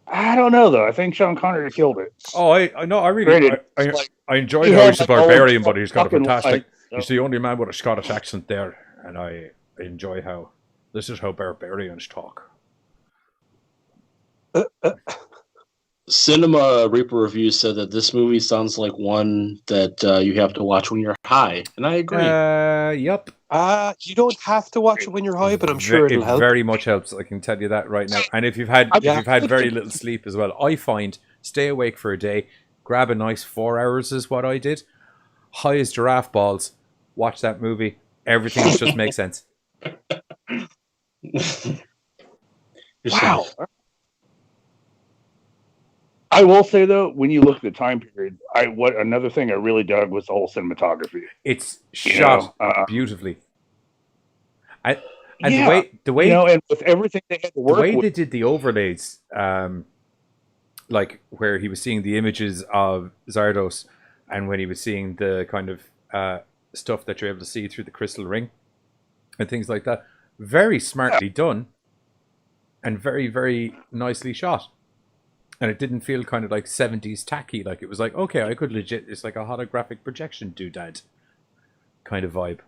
I don't know, though. I think Sean Connery killed it. Oh, I know. I really... I enjoyed how he's a barbarian, but he's got a fantastic... He's the only man with a Scottish accent there, and I enjoy how... This is how barbarians talk. Cinema Reaper Review said that this movie sounds like one that you have to watch when you're high, and I agree. Yep. You don't have to watch it when you're high, but I'm sure it'll help. It very much helps. I can tell you that right now. And if you've had very little sleep as well, I find stay awake for a day, grab a nice 4 hours is what I did. High as giraffe balls. Watch that movie. Everything just makes sense. Wow. I will say though, when you look at the time period, another thing I really dug was the whole cinematography. It's shot beautifully, and the way and with everything they had to work with, they did the overlays, like where he was seeing the images of Zardoz, and when he was seeing the kind of stuff that you're able to see through the crystal ring, and things like that, very smartly done, and very very nicely shot. And it didn't feel kind of like 70s tacky. Like it was like, okay, I could legit, it's like a holographic projection doodad kind of vibe.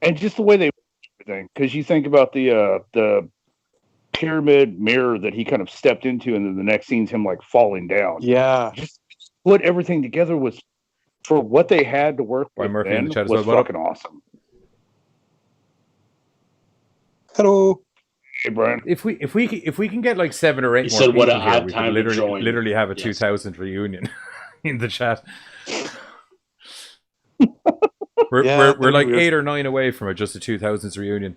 And just the way they everything, because you think about the pyramid mirror that he kind of stepped into, and then the next scene's him like falling down. Yeah. Just put everything together was for what they had to work with. Murphy then in the chat as was well. What fucking awesome. Hello. Hey, Brian. If we can get like 7 or 8 He more said, people "What an here, odd we time could to join." literally have a Yes. 2000 reunion in the chat. Yeah, We're like that'd be 8 or 9 away from just a 2000s reunion.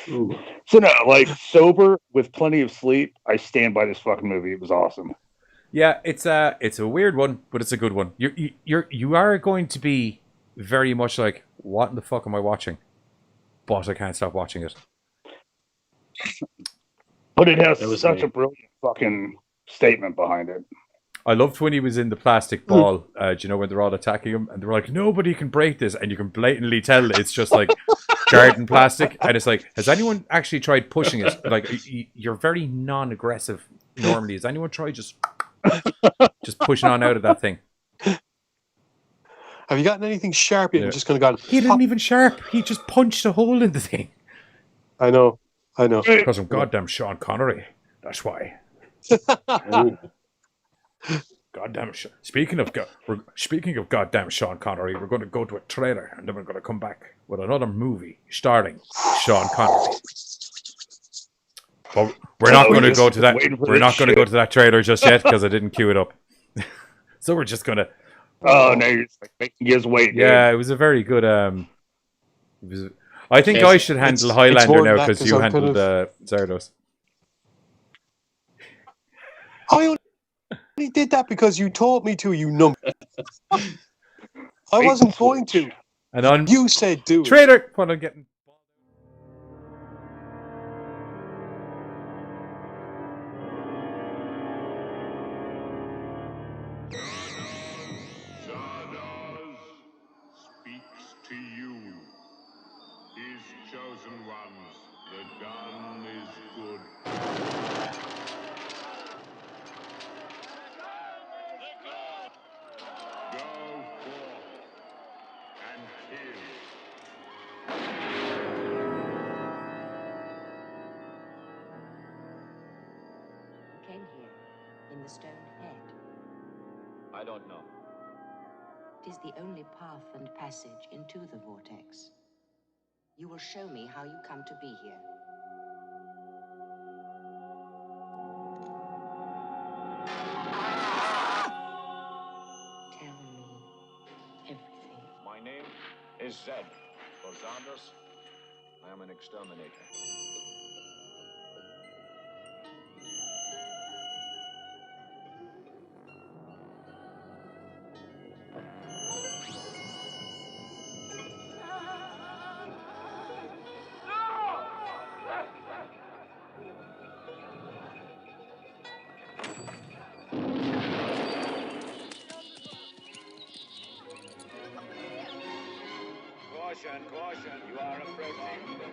So no, like sober with plenty of sleep, I stand by this fucking movie. It was awesome. Yeah, it's a weird one, but it's a good one. You are going to be very much like, what in the fuck am I watching? But I can't stop watching it. But it has was such me. a brilliant fucking statement behind it. I loved when he was in the plastic ball. Do you know when they're all attacking him and they're like, nobody can break this, and you can blatantly tell it's just like garden plastic, and it's like, has anyone actually tried pushing it? Like, you're very non-aggressive normally. Has anyone tried just pushing on out of that thing? Have you gotten anything sharp yet? Yeah. I'm just going to go. He didn't even sharp. He just punched a hole in the thing. I know. Because I'm goddamn Sean Connery. That's why. Goddamn. Speaking of goddamn Sean Connery, we're going to go to a trailer and then we're going to come back with another movie starring Sean Connery. But we're not going to go to that. We're not going to go to that trailer just yet because I didn't queue it up. So we're just going to. Oh no, you're just like making his wait. Yeah, it was a very good. I think I should handle Highlander now because you handled Zardoz. I only did that because you told me to, you numb. I wasn't going to. And on You said do it. trailer. What I'm getting. Zardoz speaks to you, his chosen ones. The gun is good. Go forth and kill. Who came here in the stone head? I don't know. It is the only path and passage into the vortex. You will show me how you come to be here. Tell me everything. My name is Zed. For Zardoz, I am an exterminator. Caution, you are approaching the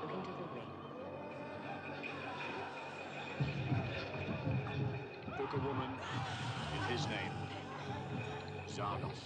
Look into the ring. Took a woman in his name. Zardoz.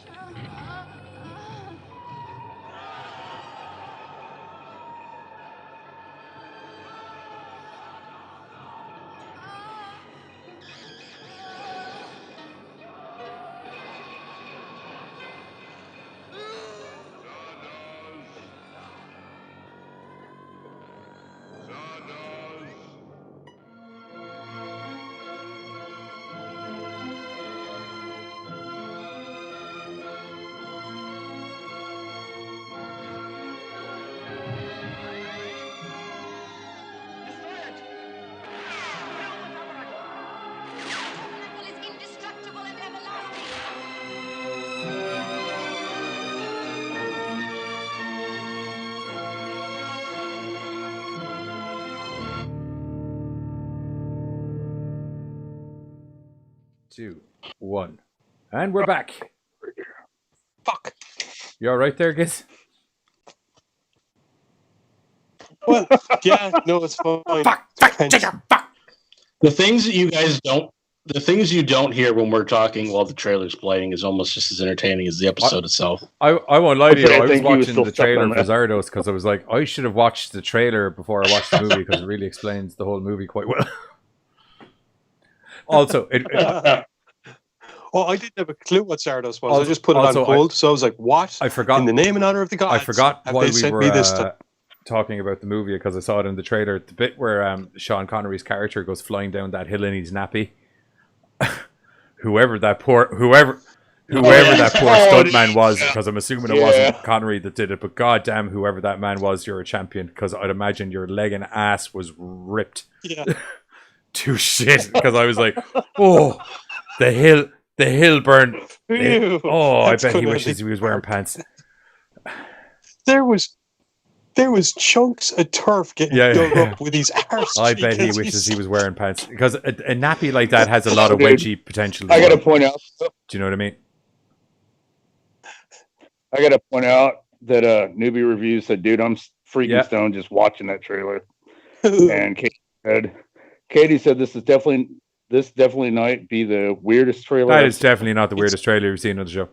2, 1. And we're back. Fuck. You all right there, Giz? Well, yeah, no, it's fine. Fuck. The things that you guys don't, the things you don't hear when we're talking while the trailer's playing is almost just as entertaining as the episode itself. I won't lie to you. I was think he was watching still the stuck trailer on for that. Zardoz because I was like, I should have watched the trailer before I watched the movie because it really explains the whole movie quite well. Also, Oh, I didn't have a clue what Zardoz was. Also- I just put it also, on hold. So I was like, what? I forgot. In the name and honor of the gods. I forgot have why they we sent were me this to... talking about the movie because I saw it in the trailer. The bit where Sean Connery's character goes flying down that hill in his nappy. whoever that poor stuntman was, because I'm assuming it wasn't Connery that did it, but goddamn, whoever that man was, you're a champion. Because I'd imagine your leg and ass was ripped to shit. Because I was like, oh, the hill burned. I bet he wishes he was wearing pants. There was chunks of turf getting dug up with his arse. I bet he wishes he was wearing pants because a nappy like that has a lot of wedgie potential. I got to point out. Do you know what I mean? I got to point out that Newbie Review said, "Dude, I'm freaking stoned just watching that trailer." And Katie said, "This definitely might be the weirdest trailer." That is definitely not the weirdest trailer you've seen on the show.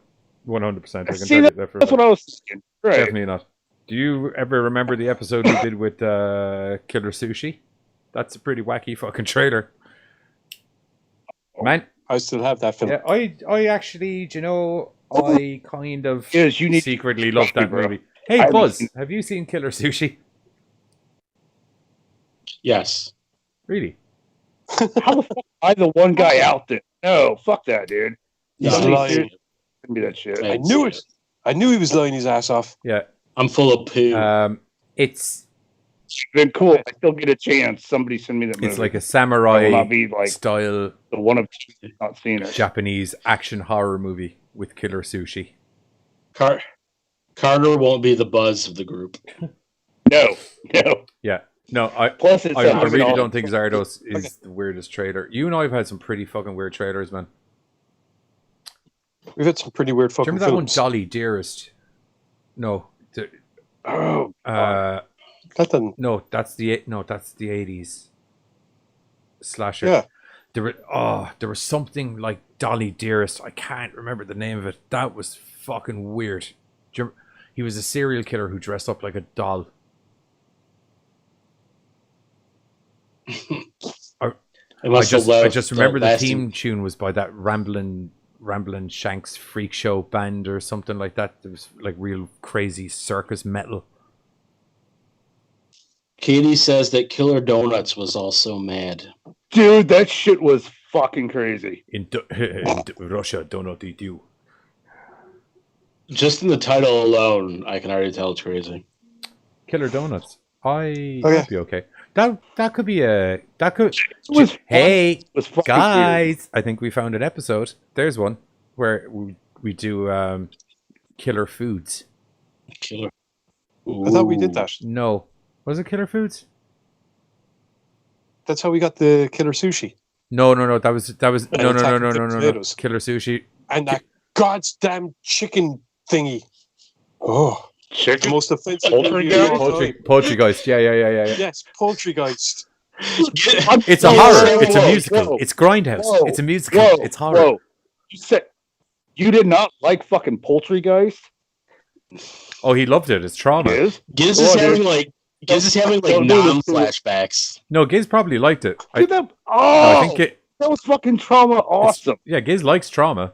100%. I can See, tell you that for that's what I was thinking. Right. Definitely not. Do you ever remember the episode we did with Killer Sushi? That's a pretty wacky fucking trailer. Man, I still have that film. Yeah, I actually, do you know, I kind of secretly love that movie. Hey, Buzz, have you seen Killer Sushi? Yes. Really? How the fuck am I the one guy out there? No, fuck that, dude. He's Somebody lying. send me that shit. I knew it. I knew he was lying his ass off. Yeah. I'm full of poo. It's been cool. I still get a chance. Somebody send me that movie. It's like a I will samurai not be like style the one of two not seen it. Japanese action horror movie with Killer Sushi. Carter won't be the Buzz of the group. No. Yeah. No, I really don't think Zardoz is the weirdest trailer. You and I have had some pretty fucking weird trailers, man. We've had some pretty weird fucking remember that films. one, Dolly Dearest? No. That didn't... No, that's the 80s slasher. Yeah. There was something like Dolly Dearest. I can't remember the name of it. That was fucking weird. He was a serial killer who dressed up like a doll. I just remember the theme tune was by that Ramblin' Shanks Freak Show band or something like that. It was like real crazy circus metal. Katie says that Killer Donuts was also mad. Dude, that shit was fucking crazy. In Russia, donut eat you. Just in the title alone, I can already tell it's crazy. Killer Donuts. That'd be okay. That could be a hey guys, I think we found an episode. There's one where we do killer foods. Killer. I thought we did that. No, was it Killer Foods? That's how we got the Killer Sushi. No. That was no. Potatoes. Killer Sushi And that goddamn chicken thingy. Oh, chicken. The most offensive Poultrygeist. Yeah. Yes, Poultrygeist. It's a horror. It's a musical. It's Grindhouse. It's a musical. It's horror. Whoa. You said you did not like fucking Poultrygeist? Oh, he loved it. It's trauma. Giz is having like non-flashbacks. No, Giz probably liked it. I think that was fucking trauma awesome. Yeah, Giz likes trauma.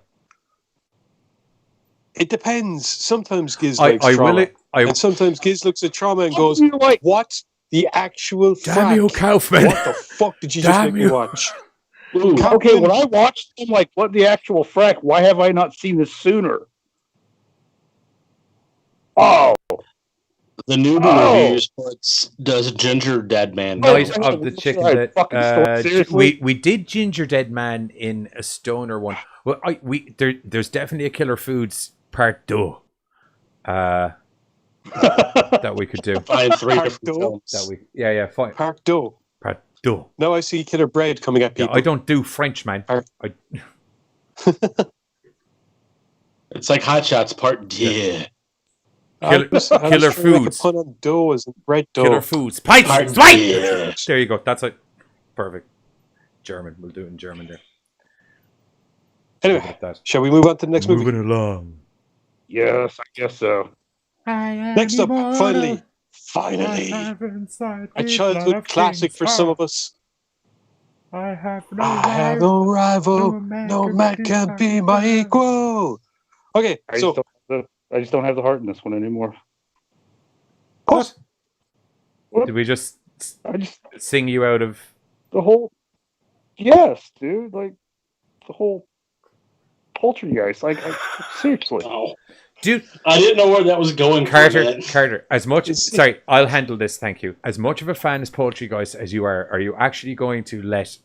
It depends. Sometimes Giz likes trauma. And sometimes Giz looks at trauma and goes, what the actual Damn you, Kaufman. What the fuck did you just make me watch? Ooh, okay, when I watched it, I'm like, what the actual frack? Why have I not seen this sooner? Oh. The newbie reviews does Ginger Dead Man. Night of the Chicken Dead. We did Ginger Dead Man in a stoner one. Well, there's definitely a Killer Foods part 2 that we could do. Find 3 different films. Fine. Part 2. Part 2. Now I see Killer Bread coming at people. I don't do French, man. It's like Hot Shots Part D. Killer I was trying to make a foods. pun on dough as in bread dough. Killer foods. Pipes. Part Swipe. D. There you go. That's like perfect. German. We'll do it in German there. Anyway, shall we move on to the next movie? Moving along. Yes, I guess so. Next up, finally, a childhood classic for some of us. I have no rival, no man can be my equal. Okay, I so just don't have the heart in this one anymore. what? Did we just I just sing you out of? the whole. Yes, dude. Like the whole poltergeist. Like seriously. Oh. Dude, I didn't know where that was going. Carter, as much sorry, I'll handle this, thank you. As much of a fan as Poltergeist as you are you actually going to let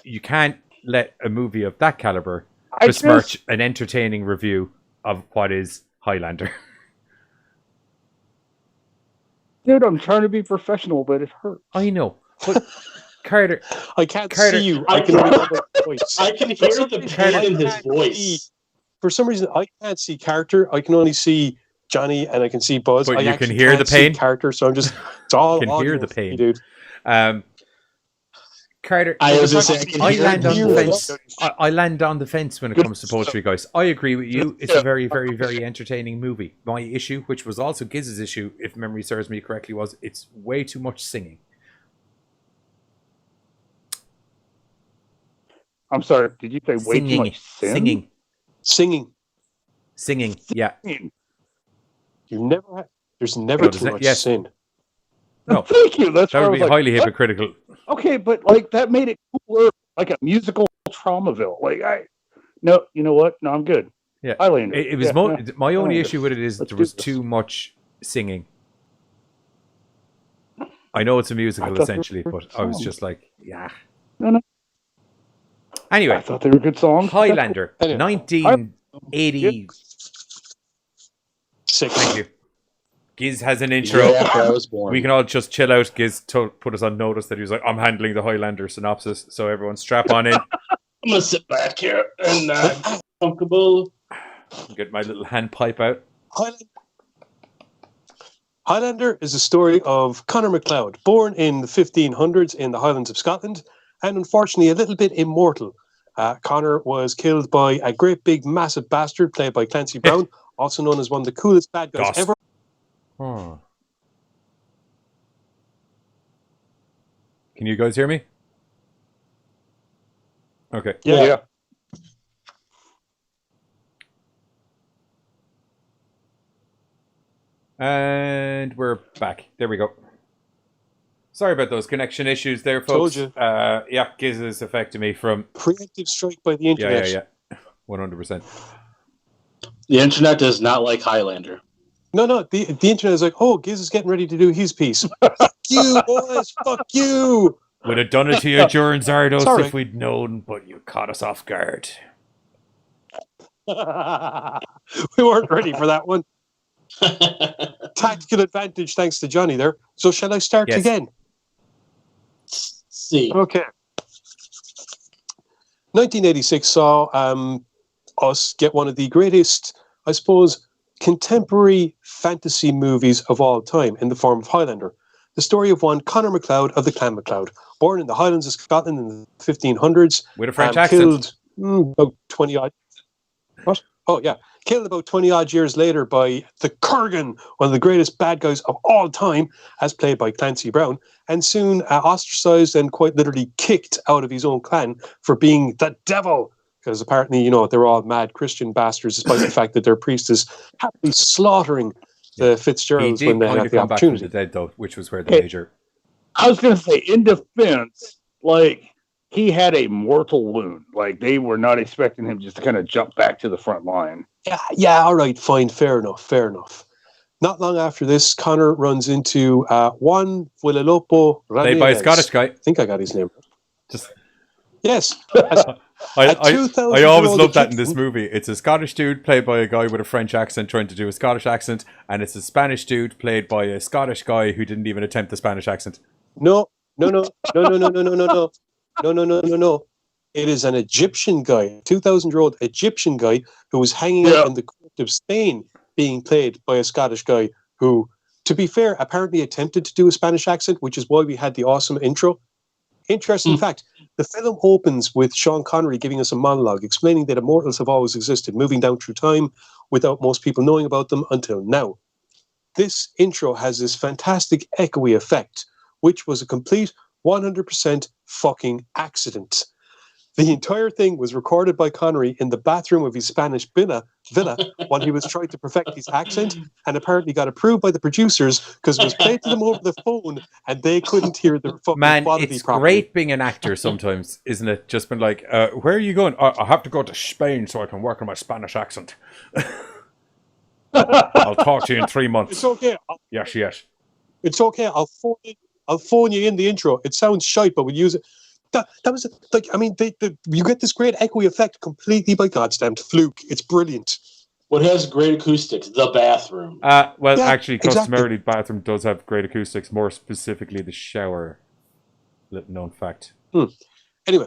you can't let a movie of that caliber besmirch an entertaining review of what is Highlander? Dude, I'm trying to be professional, but it hurts. I know. But Carter, I can't see you. I can only hear my voice. I can hear the pain in his voice. For some reason, I can't see character. I can only see Johnny, and I can see Buzz. But I you actually can hear can't the pain. see character, so I'm just. It's all. can hear the pain, dude. Carter, I was just saying, I land on the fence. I land on the fence when it comes to Poltergeist. I agree with you. It's a very, very, very entertaining movie. My issue, which was also Giz's issue, if memory serves me correctly, was it's way too much singing. I'm sorry. Did you say way too much sin? Singing. Yeah. There's never too much sin. No, thank you. That's that would be highly hypocritical. Okay, but like that made it cooler, like a musical Traumaville. Like you know what? No, I'm good. Yeah, Highlander. It was my only issue with it is there was too much singing. I know it's a musical essentially, but I was just like, yeah. No. Anyway, I thought they were good songs. Highlander, 1980. Thank you. Giz has an intro. Yeah, after I was born. We can all just chill out. Giz put us on notice that he was like, I'm handling the Highlander synopsis, so everyone strap on in. I'm going to sit back here and comfortable. Get my little hand pipe out. Highlander is a story of Conor MacLeod, born in the 1500s in the Highlands of Scotland, and unfortunately a little bit immortal. Conor was killed by a great big massive bastard played by Clancy Brown, also known as one of the coolest bad guys ever. Can you guys hear me? Okay. Yeah. And we're back. There we go. Sorry about those connection issues there, folks. Told you. Yeah, Giz is affecting me from preemptive strike by the internet. Yeah. 100%. The internet does not like Highlander. No, the internet is like, oh, Giz is getting ready to do his piece. Fuck you, boys, fuck you. Would have done it to you during Zardoz Sorry. if we'd known, but you caught us off guard. We weren't ready for that one. Tactical advantage thanks to Johnny there. So shall I start again? See. Okay. 1986 saw us get one of the greatest, I suppose, contemporary fantasy movies of all time in the form of Highlander. The story of one Conor MacLeod of the Clan MacLeod, born in the Highlands of Scotland in the 1500s. With a French accent. Killed about 20 odd. What? Oh, yeah. Killed about 20 odd years later by the Kurgan, one of the greatest bad guys of all time, as played by Clancy Brown, and soon ostracized and quite literally kicked out of his own clan for being the devil. Because apparently, they're all mad Christian bastards, despite the fact that their priest is happily slaughtering the Fitzgeralds when they had the come back from opportunity. the dead, though, which was where the major. I was going to say, in defense, like, he had a mortal wound. Like, they were not expecting him just to kind of jump back to the front line. Yeah, all right, fine, fair enough. Not long after this, Connor runs into Juan Vuelalopo Ramirez. Played by a Scottish guy. I think I got his name. Yes. I always love that in this movie. It's a Scottish dude played by a guy with a French accent trying to do a Scottish accent, and it's a Spanish dude played by a Scottish guy who didn't even attempt the Spanish accent. No. It is an Egyptian guy, 2,000-year-old Egyptian guy who was hanging out in the court of Spain, being played by a Scottish guy who, to be fair, apparently attempted to do a Spanish accent, which is why we had the awesome intro. Interesting fact, the film opens with Sean Connery giving us a monologue explaining that immortals have always existed, moving down through time without most people knowing about them until now. This intro has this fantastic echoey effect, which was a complete 100% fucking accident. The entire thing was recorded by Connery in the bathroom of his Spanish villa while he was trying to perfect his accent, and apparently got approved by the producers because it was played to them over the phone and they couldn't hear the fucking quality it's properly. great being an actor sometimes, isn't it? Just been like, where are you going? I have to go to Spain so I can work on my Spanish accent. I'll talk to you in 3 months. It's okay. Yes. It's okay. I'll phone you in the intro. It sounds shite, but we'll use it. That was like, I mean, you get this great echoey effect completely by goddamn fluke. It's brilliant. What has great acoustics? The bathroom. Actually, customarily, exactly. bathroom does have great acoustics. More specifically, the shower. Little known fact. Anyway,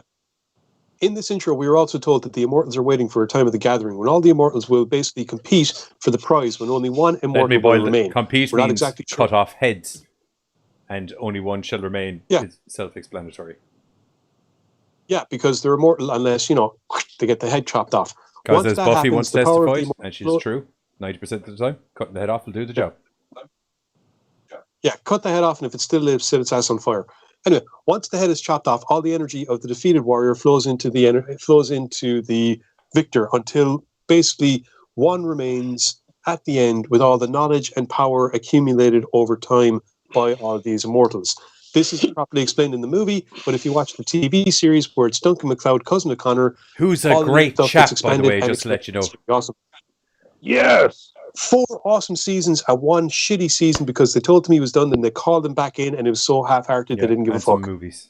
in this intro, we were also told that the Immortals are waiting for a time of the gathering when all the Immortals will basically compete for the prize when only one Immortal will remain. Compete we're means not exactly sure. cut off heads, and only one shall remain. Yeah. Is self-explanatory. Yeah, because they're immortal unless, they get the head chopped off. Because as Buffy happens, once the power of the testified, and she's true, 90% of the time, cutting the head off will do the job. Yeah, cut the head off, and if it still lives, set its ass on fire. Anyway, once the head is chopped off, all the energy of the defeated warrior flows into the victor until basically one remains at the end with all the knowledge and power accumulated over time by all these immortals. This is properly explained in the movie, but if you watch the TV series where it's Duncan MacLeod, cousin of Connor, who's a great chap, by the way, just to let you know. Awesome. Yes. 4 awesome seasons and 1 shitty season because they told him he was done, and they called him back in, and it was so half-hearted they didn't give a fuck. Movies.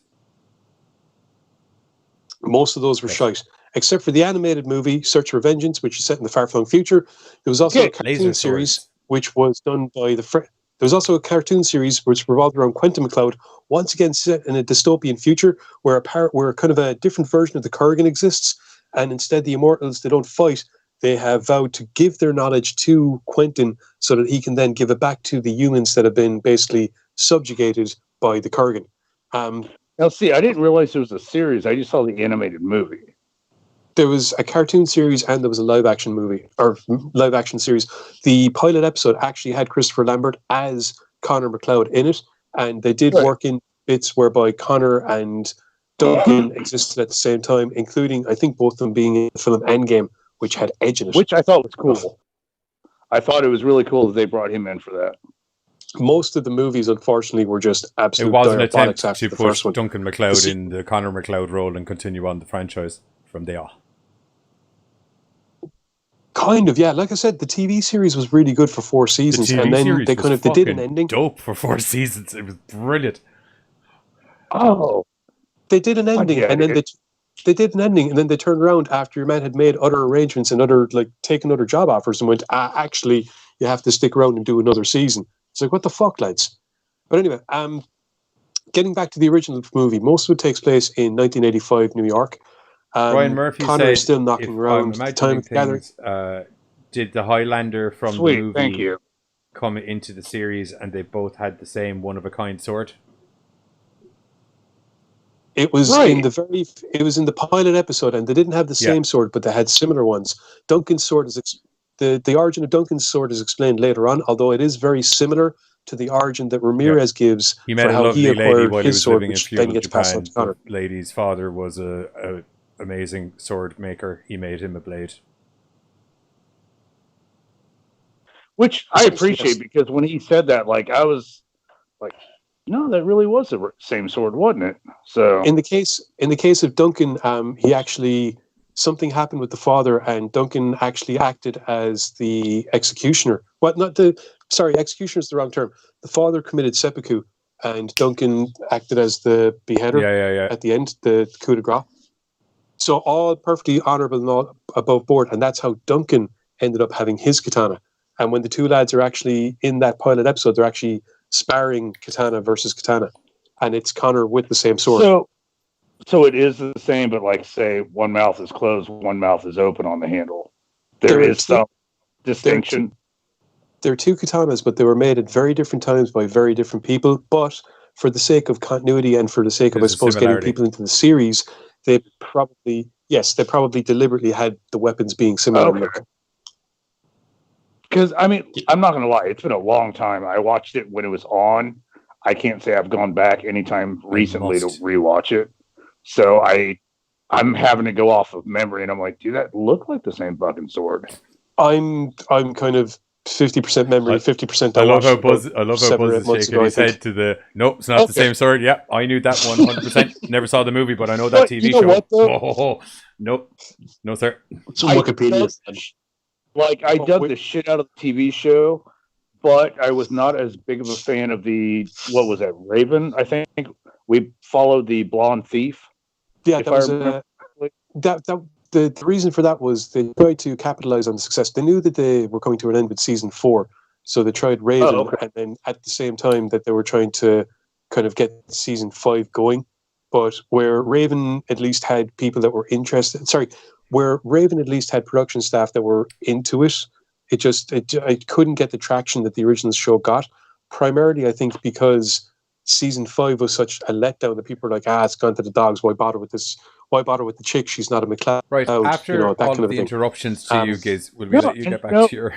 Most of those were shite, except for the animated movie Search for Vengeance, which is set in the far-flung future. There was also a cartoon series which was done by There was also a cartoon series which revolved around Quentin MacLeod, once again set in a dystopian future where kind of a different version of the Kurgan exists, and instead the Immortals, they don't fight. They have vowed to give their knowledge to Quentin so that he can then give it back to the humans that have been basically subjugated by the Kurgan. Now, see, I didn't realize there was a series. I just saw the animated movie. There was a cartoon series and there was a live-action movie, or live-action series. The pilot episode actually had Christopher Lambert as Connor MacLeod in it, and they did work in bits whereby Connor and Duncan existed at the same time, including, I think, both of them being in the film Endgame, which had Edge in it. Which I thought was cool. I thought it was really cool that they brought him in for that. Most of the movies, unfortunately, were just absolute It was an diabolics attempt after to the first put one. Duncan MacLeod in the Connor MacLeod role and continue on the franchise from there. Kind of, yeah. Like I said, the TV series was really good for 4 seasons, and then they did an ending. Dope for 4 seasons. It was brilliant. Oh, they did an ending, and then they did an ending, and then they turned around after your man had made other arrangements and taken other job offers, and went, actually, you have to stick around and do another season. It's like, what the fuck, lads? But anyway, getting back to the original movie, most of it takes place in 1985 New York. Ryan Murphy Connor said, is still knocking around the time of the gathering. Did the Highlander from Sweet, the movie thank you. come into the series and they both had the same one-of-a-kind sword? It was in the pilot episode, and they didn't have the same sword, but they had similar ones. Duncan's sword is the origin of Duncan's sword is explained later on, although it is very similar to the origin that Ramirez gives He met for a how lovely he lady acquired while he his was sword, living in which feudal then gets passed on Japan. to Connor. The lady's father was a amazing sword maker. He made him a blade. Which I appreciate, because when he said that, I was like, no, that really was the same sword, wasn't it? So in the case of Duncan, he actually, something happened with the father, and Duncan actually acted as the executioner. Executioner is the wrong term. The father committed seppuku, and Duncan acted as the beheader at the end, the coup de grace. So all perfectly honourable and all above board, and that's how Duncan ended up having his katana. And when the two lads are actually in that pilot episode, they're actually sparring katana versus katana, and it's Connor with the same sword. So it is the same, but like say one mouth is closed, one mouth is open on the handle. There is some distinction. There are two katanas, but they were made at very different times by very different people. But for the sake of continuity and for the sake of, I suppose, getting people into the series, they probably deliberately had the weapons being similar in look. Because, I mean, I'm not going to lie. It's been a long time. I watched it when it was on. I can't say I've gone back anytime recently to rewatch it. So I'm having to go off of memory, and I'm like, do that look like the same fucking sword? I'm kind of 50% memory, 50%. I love how Buzz is shaking his head to the. Nope, it's not the same sword. Yeah, I knew that 100%. Never saw the movie, but I know that TV show. What, nope, no sir. So Wikipedia. I dug the shit out of the TV show, but I was not as big of a fan of what was that, Raven? I think we followed the blonde thief. Yeah, that was the reason for that was they tried to capitalize on the success. They knew that they were coming to an end with season 4, so they tried Raven, and then at the same time that they were trying to kind of get season 5 going. But where Raven at least had people that were interested, where Raven at least had production staff that were into it, it couldn't get the traction that the original show got. Primarily, I think, because season 5 was such a letdown that people were like, it's gone to the dogs. Why bother with this? Why bother with the chick? She's not a McLeod. Right. After all of the interruptions to you, Giz, will we let you get back to your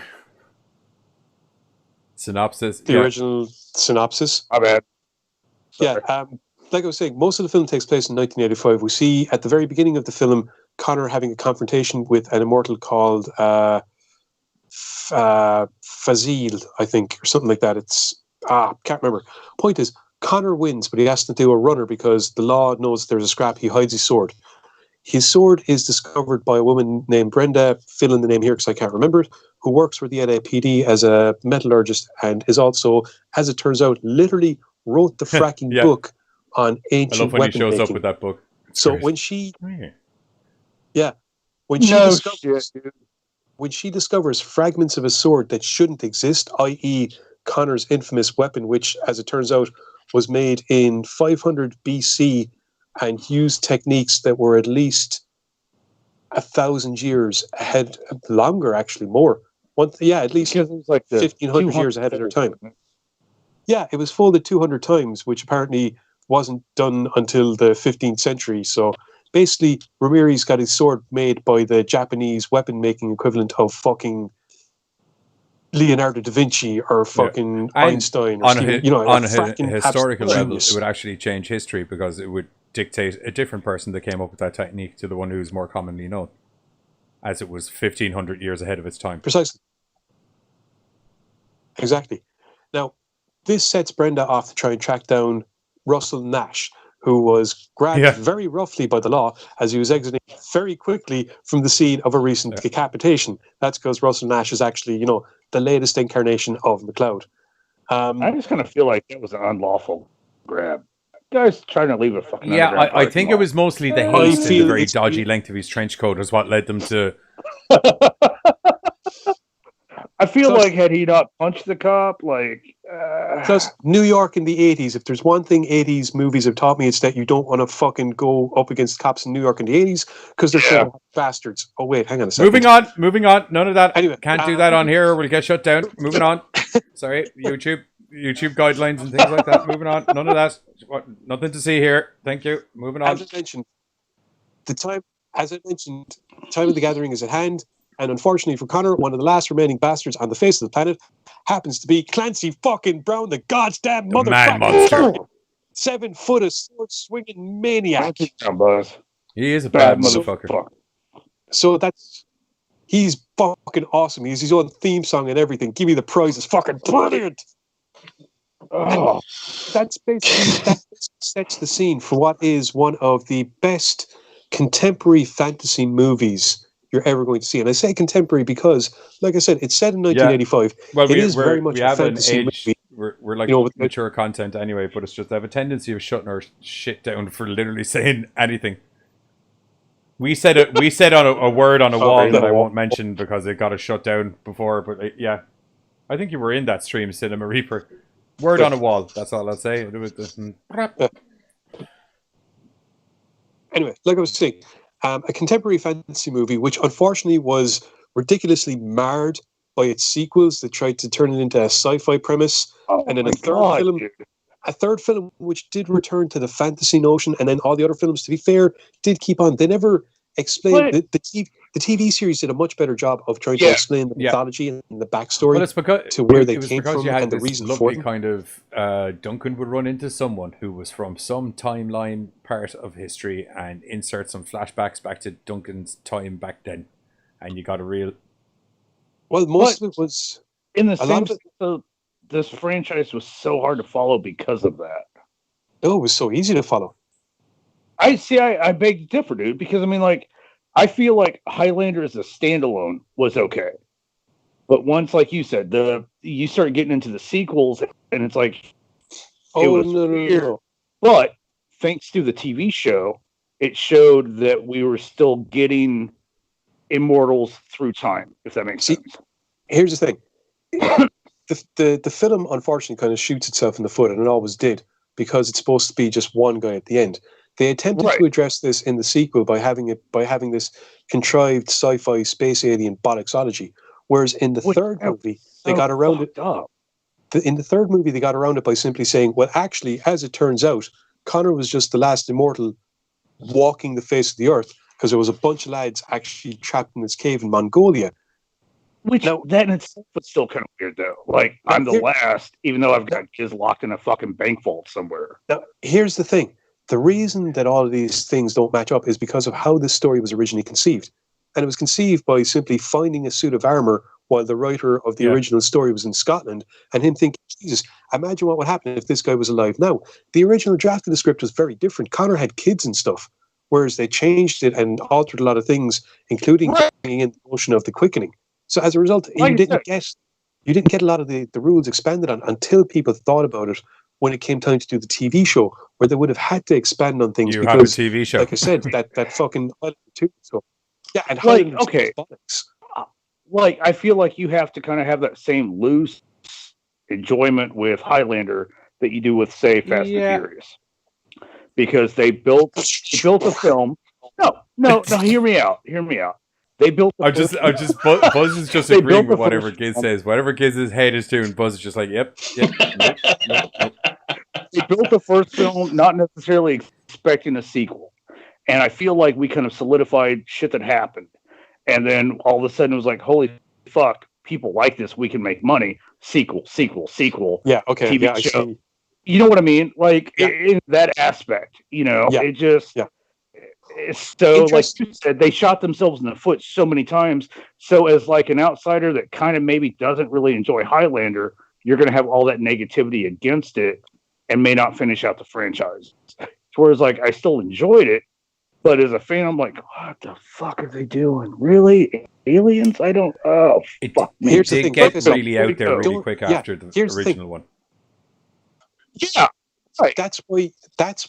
synopsis? The original synopsis. My bad. Sorry. Yeah. Like I was saying, most of the film takes place in 1985. We see at the very beginning of the film Connor having a confrontation with an immortal called Fazil, I think, or something like that. It's can't remember. Point is, Connor wins, but he has to do a runner because the law knows there's a scrap. He hides his sword. His sword is discovered by a woman named Brenda, fill in the name here because I can't remember it, who works for the LAPD as a metallurgist and is also, as it turns out, literally wrote the fracking book on ancient weapon making. I love when he shows up with that book. It's so great. When she discovers fragments of a sword that shouldn't exist, i.e. Connor's infamous weapon, which, as it turns out, was made in 500 BC and used techniques that were at least 1,000 years ahead, longer actually, more. At least it was like 1,500 years ahead of their time. Yeah, it was folded 200 times, which apparently wasn't done until the 15th century. So basically, Ramirez got his sword made by the Japanese weapon-making equivalent of fucking Leonardo da Vinci or fucking Einstein. Or on a historical level, it would actually change history because it would dictate a different person that came up with that technique to the one who's more commonly known, as it was 1,500 years ahead of its time. Precisely. Exactly. Now, this sets Brenda off to try and track down Russell Nash, who was grabbed very roughly by the law as he was exiting very quickly from the scene of a recent decapitation. That's because Russell Nash is actually, the latest incarnation of McLeod. I just kind of feel like it was an unlawful grab. Guy's trying to leave a fucking I think it was mostly the haste and the very dodgy length of his trench coat is what led them to. I feel like had he not punched the cop, Plus, New York in the 80s, if there's one thing 80s movies have taught me, it's that you don't want to fucking go up against cops in New York in the 80s because they're bastards. Oh, wait, hang on a second. Moving on. None of that. Anyway, can't do that on here. We'll get shut down. Moving on. Sorry, YouTube guidelines and things like that. Moving on. None of that. Nothing to see here. Thank you. Moving on. As I mentioned, time of the gathering is at hand. And unfortunately for Connor, one of the last remaining bastards on the face of the planet happens to be Clancy fucking Brown, the goddamn motherfucker. 7-foot sword-swinging maniac. He is a bad motherfucker. So he's fucking awesome. He has his own theme song and everything. Give me the prize. It's fucking brilliant. Oh, that sets the scene for what is one of the best contemporary fantasy movies you're ever going to see. And I say contemporary because, like I said, it's set in 1985. Well, it is very much a fantasy movie. We're like mature content anyway, but it's just I have a tendency of shutting our shit down for literally saying anything. We said a word on a wall that I won't mention because it got us shut down before. But I think you were in that stream, Cinema Reaper. Word on a wall. That's all I'll say. It was Anyway, like I was saying, a contemporary fantasy movie, which unfortunately was ridiculously marred by its sequels that tried to turn it into a sci-fi premise, and then a third film which did return to the fantasy notion, and then all the other films, to be fair, did keep on. They never explained the TV series did a much better job of trying to explain the mythology and the backstory to where they came from and the reason for lovely them. kind of Duncan would run into someone who was from some timeline part of history and insert some flashbacks back to Duncan's time back then, and you got a real. Well, most of it was in the same. So this franchise was so hard to follow because of that. No, it was so easy to follow. I beg to differ, dude, because I mean, like, I feel like Highlander as a standalone was okay. But once, like you said, you start getting into the sequels, and it's like, it was weird. No. But thanks to the TV show, it showed that we were still getting Immortals through time, if that makes sense. Here's the thing. The film, unfortunately, kind of shoots itself in the foot, and it always did, because it's supposed to be just one guy at the end. They attempted to address this in the sequel by having this contrived sci-fi space alien bollocksology, whereas in the third movie they got around it. In the third movie, they got around it by simply saying, "Well, actually, as it turns out, Connor was just the last immortal walking the face of the earth because there was a bunch of lads actually trapped in this cave in Mongolia." Which that in itself was still kind of weird, though. Like, I'm the last, even though I've got kids locked in a fucking bank vault somewhere. Now, here's the thing. The reason that all of these things don't match up is because of how this story was originally conceived. And it was conceived by simply finding a suit of armor while the writer of the original story was in Scotland, and him thinking, Jesus, imagine what would happen if this guy was alive now. The original draft of the script was very different. Connor had kids and stuff, whereas they changed it and altered a lot of things, including bringing in the notion of the quickening. So as a result, you didn't get a lot of the rules expanded on until people thought about it when it came time to do the TV show, where they would have had to expand on things. You have a TV show. Like I said, that fucking show. Yeah, and like, okay. Like, I feel like you have to kind of have that same loose enjoyment with Highlander that you do with, say, Fast and Furious. Because they built a film. No, hear me out. They built. Buzz is just agreeing with whatever Giz says. Whatever Giz's head is doing, Buzz is just like, yep. They built the first film not necessarily expecting a sequel, and I feel like we kind of solidified shit that happened, and then all of a sudden it was like, holy fuck, people like this, we can make money. Sequel. Yeah, okay. TV show. You know what I mean? Like in that aspect, it just. Yeah. So, like you said, they shot themselves in the foot so many times. So, as like an outsider that kind of maybe doesn't really enjoy Highlander, you're going to have all that negativity against it and may not finish out the franchise. Whereas, like, I still enjoyed it, but as a fan, I'm like, what the fuck are they doing? Really? Aliens? I don't. Oh, fuck. It did get really out there really quick after the original one. Yeah. Right. That's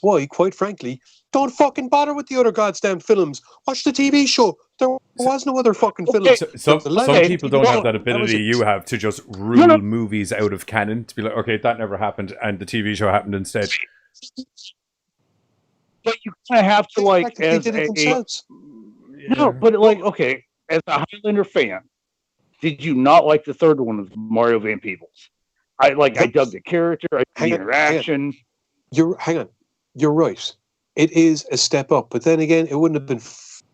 why, quite frankly, don't fucking bother with the other goddamn films. Watch the TV show. There was no other fucking films. Some people don't have that ability you have to just rule movies out of canon, to be like, okay, that never happened, and the TV show happened instead. But you kind of have to, like, as No, but like, okay, as a Highlander fan, did you not like the third one of Mario Van Peebles? I dug the character, the interaction. Hang on. You're right. It is a step up, but then again, it wouldn't have been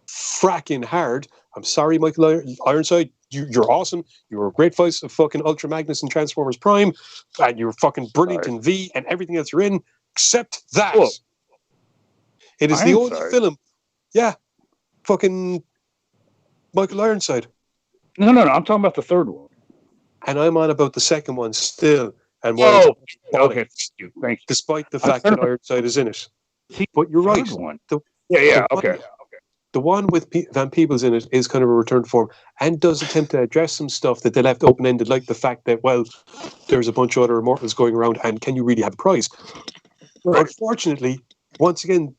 fracking hard. I'm sorry, Michael Ironside. You're awesome. You were a great voice of fucking Ultra Magnus and Transformers Prime, and you were fucking brilliant in V and everything else you're in, except that. Whoa. It is the only film. Yeah. Fucking Michael Ironside. No. I'm talking about the third one. And I'm on about the second one still. And okay. Thank you. Despite the fact that Ironside is in it. But you're right. Okay. The one with Van Peebles in it is kind of a return form and does attempt to address some stuff that they left open-ended, like the fact that, well, there's a bunch of other Immortals going around, and can you really have a prize? Right. Unfortunately, once again,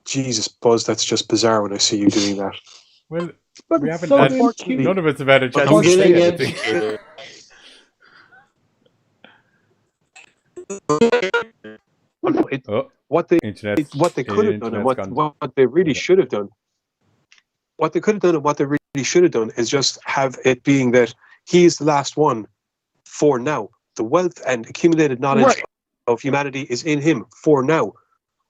Jesus, Buzz, that's just bizarre when I see you doing that. Well, we haven't had none of it's about a chance to say anything. What they could have done and what they really should have done. What they could have done and what they really should have done is just have it being that he is the last one for now. The wealth and accumulated knowledge of humanity is in him for now,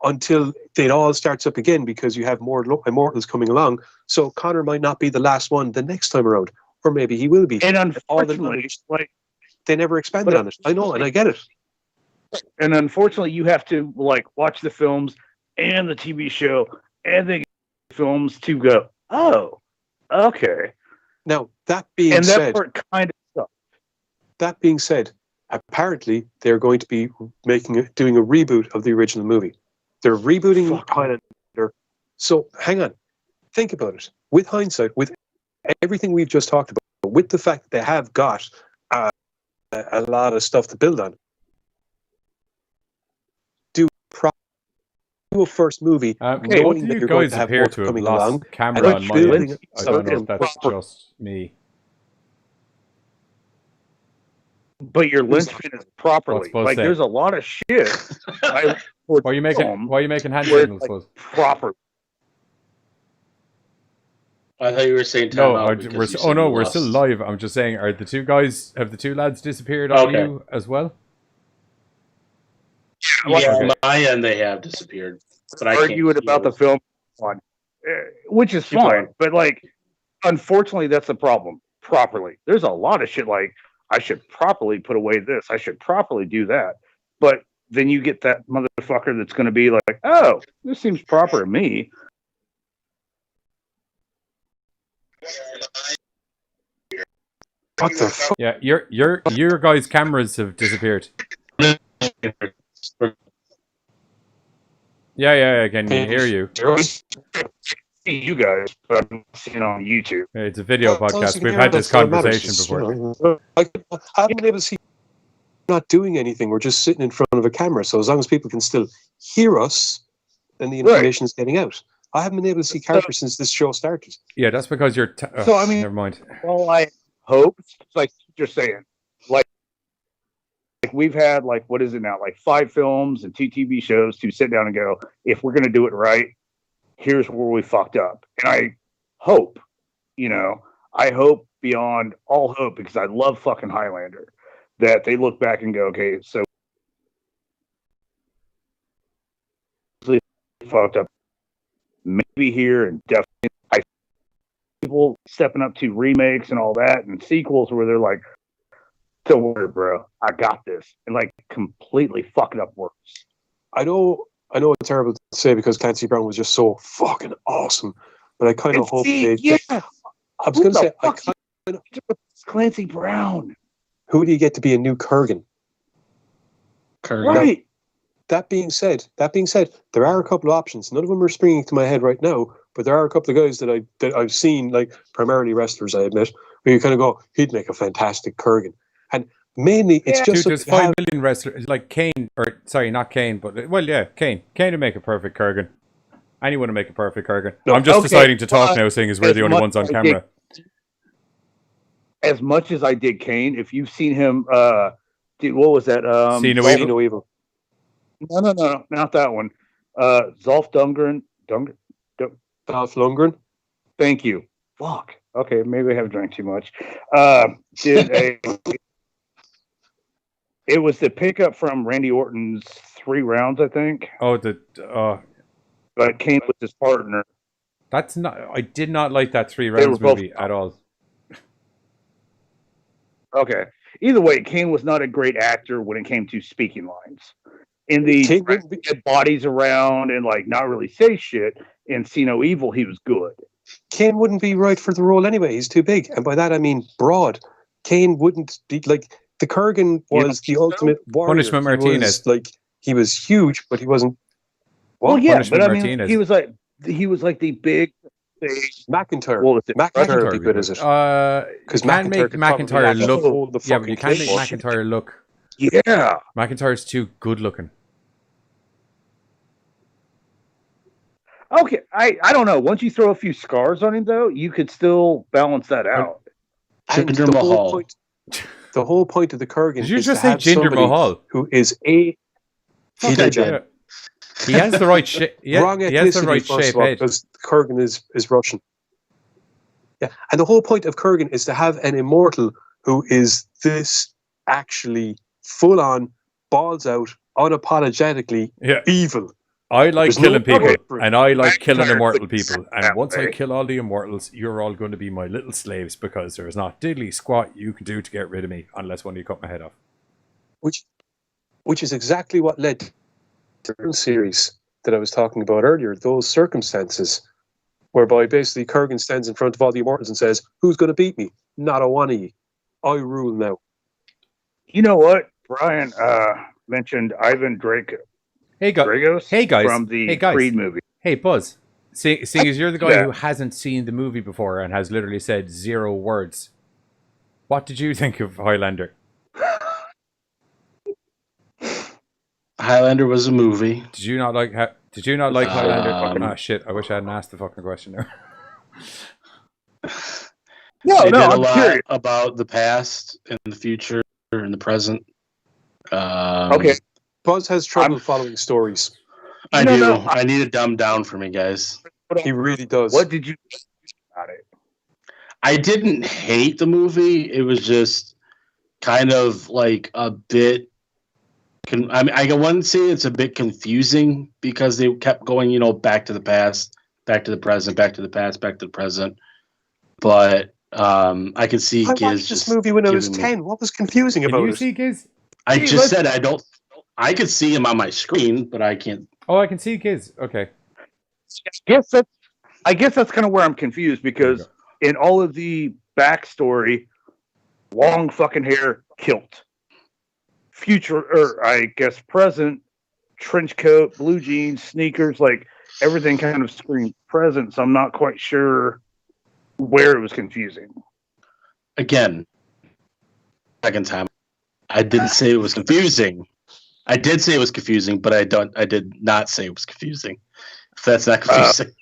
until it all starts up again, because you have more Immortals coming along. So Connor might not be the last one the next time around, or maybe he will be. And unfortunately, they never expanded on it. I know, and I get it. And unfortunately, you have to watch the films and the TV show and the films to go, oh, okay. Now that being said, that part kind of sucks. That being said, apparently they're going to be doing a reboot of the original movie. They're rebooting Highlander. So hang on, think about it. With hindsight, with everything we've just talked about, with the fact that they have got a lot of stuff to build on, do a first movie knowing that you're going to have more coming along. Camera on my end. I don't know if that's just me. But your linchpin is properly. There's a lot of shit. Why are you making hand signals? Proper. I thought you were saying we're still live. I'm just saying, have the two lads disappeared on you as well? Yeah, my end they have disappeared. But I can't arguing about the film, which is fine. But unfortunately, that's the problem. Properly, there's a lot of shit I should properly put away this. I should properly do that. But then you get that motherfucker that's going to be like, oh, this seems proper to me. What the fuck? Yeah, your guys' cameras have disappeared. Yeah, I can hear you. You guys, but I'm seeing on YouTube. It's a video podcast. We've had this conversation before. I haven't been able to see not doing anything. We're just sitting in front of a camera. So as long as people can still hear us, then the information is getting out. I haven't been able to see characters since this show started. Yeah, that's because you're... never mind. Well, I hope, like you're saying, like we've had, what is it now? 5 films and 2 TV shows to sit down and go, if we're going to do it right, here's where we fucked up. And I hope beyond all hope, because I love fucking Highlander, that they look back and go, okay, so fucked up. Maybe here and definitely people stepping up to remakes and all that and sequels where they're like, don't worry, bro, I got this, and completely fucking up worse. I know it's terrible to say because Clancy Brown was just so fucking awesome, but I kind of hope they. Yeah, I was going to say, Clancy Brown. Who do you get to be a new Kurgan? Right. That being said, there are a couple of options. None of them are springing to my head right now, but there are a couple of guys that I've seen, primarily wrestlers, I admit, where you kind of go, he'd make a fantastic Kurgan. And mainly, it's just... Dude, there's 5 million wrestlers, like Kane, or sorry, not Kane, but, Kane. Kane would make a perfect Kurgan. Anyone would make a perfect Kurgan. No, I'm just deciding to talk now, seeing as we're the only ones on camera. As much as I did Kane, if you've seen him, what was that? See No Evil. No, not that one. Dolph Lundgren. Dolph Lundgren. Thank you. Fuck. Okay, maybe I have drank too much. It was the pickup from Randy Orton's 3 rounds, I think. Oh, but Kane was his partner. That's not. I did not like that 3 rounds movie at all. Okay. Either way, Kane was not a great actor when it came to speaking lines. In the get bodies around and not really say shit. In See No Evil, he was good. Kane wouldn't be right for the role anyway. He's too big, and by that I mean broad. Kane wouldn't be the Kurgan was the ultimate warrior. Punishment Martinez. He was huge, but he wasn't. Well, yeah, but I mean, he was like the big. McIntyre. Well, McIntyre would be good as it. Because McIntyre look. Yeah, but you can't make McIntyre look. Yeah, McIntyre's too good looking. Okay, I don't know. Once you throw a few scars on him, though, you could still balance that out. And the whole point of the Kurgan is just say Jinder Mahal, who is a He did, Jen. Yeah. He has the right shape. Wrong He has the ethnicity, right first shape of all, head. because Kurgan is Russian. Yeah, and the whole point of Kurgan is to have an immortal who is this actually full on, balls out, unapologetically evil. I like There's killing no people, cover. and I like killing McIntyre immortal couldn't people. sit And that once I way. kill all the immortals, you're all going to be my little slaves because there is not diddly squat you can do to get rid of me unless one of you cut my head off. Which is exactly what led to the series that I was talking about earlier. Those circumstances, whereby basically Kurgan stands in front of all the immortals and says, "Who's going to beat me? Not a one of you. I rule now." You know what? Brian mentioned Ivan Draco. Hey, Dragos hey guys, from the Creed movie. Hey Buzz, seeing as you're the guy Yeah. who hasn't seen the movie before and has literally said 0 words, what did you think of Highlander? Highlander was a movie. Did you not like Highlander? Ah, shit! I wish I hadn't asked the fucking question there. No, They did a I'm lot curious. about the past and the future and the present. Okay. Buzz has trouble following stories. I No, do. no, I need to dumb down for me, guys. He really does. What did you think about it? I didn't hate the movie. It was just kind of like a bit. I mean, I wouldn't say it's a bit confusing because they kept going, back to the past, back to the present, back to the past, back to the present. But I could see I Giz watched this movie when I was 10. What was confusing Can about you it? see Giz? I just said I don't. I could see him on my screen, but I can't. Oh, I can see Giz. Okay. I guess that's kind of where I'm confused because in all of the backstory, long fucking hair, kilt. Future, or I guess present, trench coat, blue jeans, sneakers, like everything kind of screamed present. So I'm not quite sure where it was confusing. Again, second time. I didn't say it was confusing. I did say it was confusing, but I did not say it was confusing. If that's not confusing.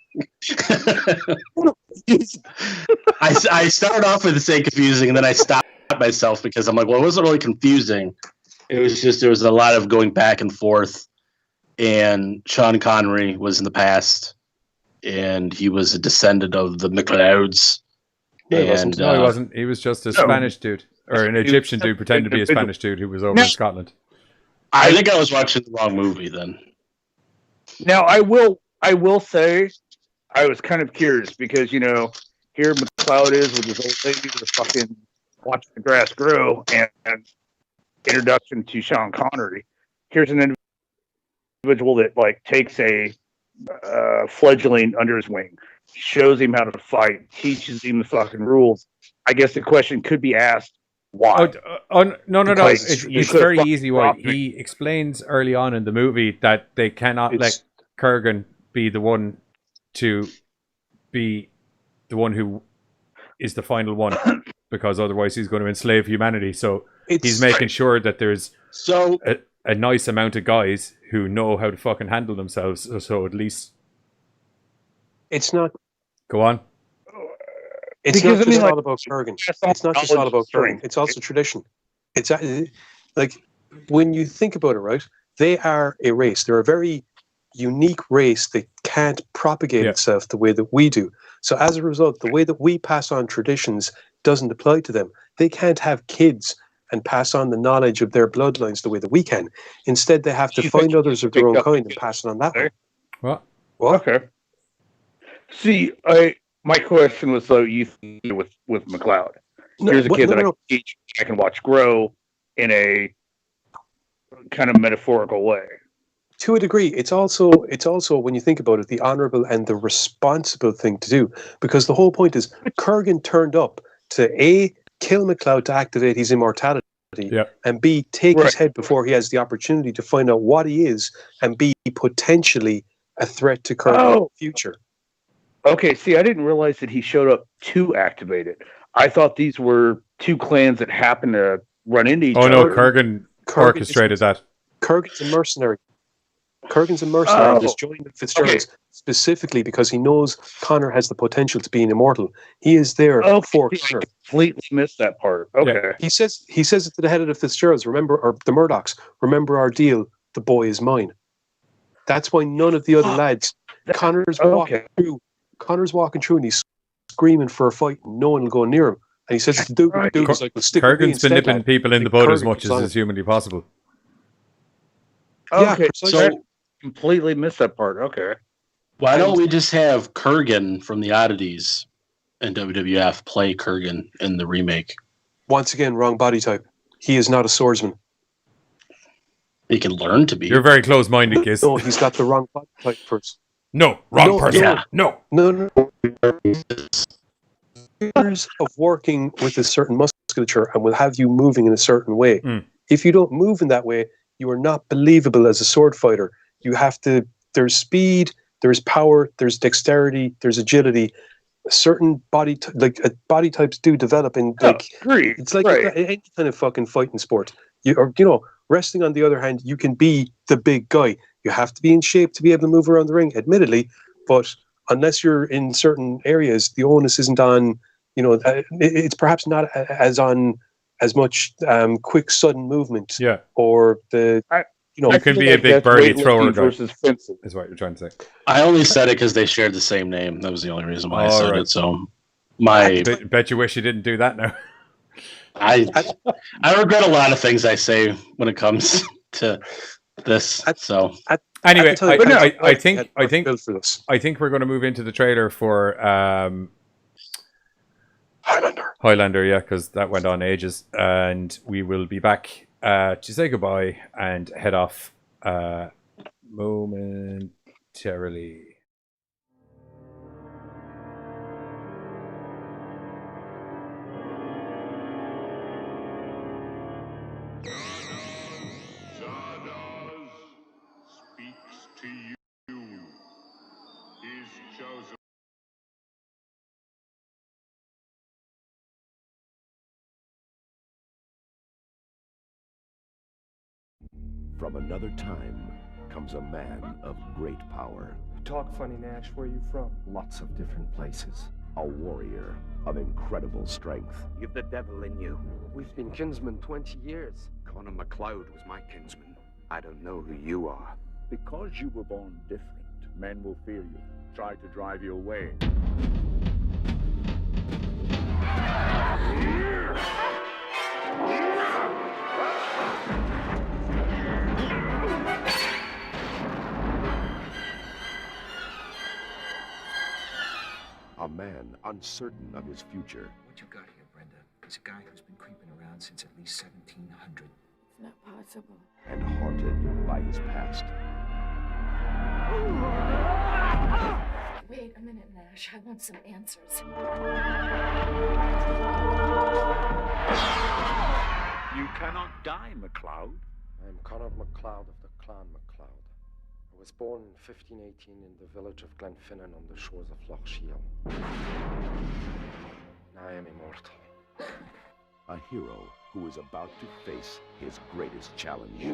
I started off with saying confusing, and then I stopped myself because I'm like, well, it wasn't really confusing. It was just there was a lot of going back and forth, and Sean Connery was in the past, and he was a descendant of the McLeods. No, he wasn't. No, he wasn't. He was just a Spanish dude, or an Egyptian dude, pretending to be a Spanish dude who was over in Scotland. I think I was watching the wrong movie then. Now I will say I was kind of curious because here McLeod is with his old lady with fucking watching the grass grow and introduction to Sean Connery. Here's an individual that takes a fledgling under his wing, shows him how to fight, teaches him the fucking rules. I guess the question could be asked, why? No. It's very easy why. He explains early on in the movie that they cannot let Kurgan be the one to be the one who is the final one because otherwise he's going to enslave humanity. So he's making sure that there's a nice amount of guys who know how to fucking handle themselves. So at least it's not. Go on. It's not just all about Kurgan. It's not just all about Kurgan. It's also tradition. It's like when you think about it, right? They are a race. They're a very unique race that can't propagate itself the way that we do. So as a result, the way that we pass on traditions doesn't apply to them. They can't have kids and pass on the knowledge of their bloodlines the way that we can. Instead, they have to find others of their own kind and pass it on that way. What? Okay. See, my question was though you with McLeod. Here's a kid that I can teach, I can watch grow in a kind of metaphorical way. To a degree, it's also when you think about it, the honourable and the responsible thing to do, because the whole point is Kurgan turned up to kill McLeod to activate his immortality, and B, take his head before he has the opportunity to find out what he is, and B, potentially a threat to Kurgan in the future. Okay, see, I didn't realize that he showed up to activate it. I thought these were two clans that happened to run into each other. Oh no, Kurgan orchestrated that. Kurgan's a mercenary. Just joined the Fitzgeralds specifically because he knows Connor has the potential to be an immortal. He is there for Connor. I completely missed that part. Okay. He says it to the head of the Fitzgeralds, or the Murdochs, remember our deal. the boy is mine. That's why none of the other lads, Connor's walking through and he's screaming for a fight and no one will go near him. And he says to the dude's like, well, stick with me Kurgan's been instead, nipping lad. people in the bud as much as is humanly possible. Okay, so I completely missed that part. Okay. Why don't we just have Kurgan from the Oddities and WWF play Kurgan in the remake? Once again, wrong body type. He is not a swordsman. He can learn to be. You're very close-minded, Kiss. No, he's got the wrong body type first. No, wrong person. No. Years of working with a certain musculature and will have you moving in a certain way. If you don't move in that way, you are not believable as a sword fighter. You have to. There's speed, there's power, there's dexterity, there's agility. Certain body types do develop in it's like any kind of fucking fighting sport. Wrestling on the other hand, you can be the big guy. You have to be in shape to be able to move around the ring, admittedly, but unless you're in certain areas, the onus isn't on, it's perhaps not as much quick, sudden movement. Yeah. Or you can be a big burly thrower versus fencing, is what you're trying to say. I only said it because they shared the same name. That was the only reason why I said it. So bet you wish you didn't do that now. I regret a lot of things I say when it comes to this. So anyway, I think we're going to move into the trailer for Highlander, yeah, because that went on ages, and we will be back to say goodbye and head off momentarily. Zardoz speaks to you. His chosen. From another time comes a man of great power. You talk funny, Nash. Where are you from? Lots of different places. A warrior of incredible strength. You've the devil in you. We've been kinsmen 20 years. Connor MacLeod was my kinsman. I don't know who you are. Because you were born different, men will fear you, try to drive you away. A man uncertain of his future. What you got here, Brenda, is a guy who's been creeping around since at least 1700. It's not possible. And haunted by his past. Wait a minute, Nash. I want some answers. You cannot die, MacLeod. I am Connor MacLeod of the Clan MacLeod. I was born in 1518 in the village of Glenfinnan on the shores of Loch Shiel. And I am immortal. A hero who is about to face his greatest challenge. You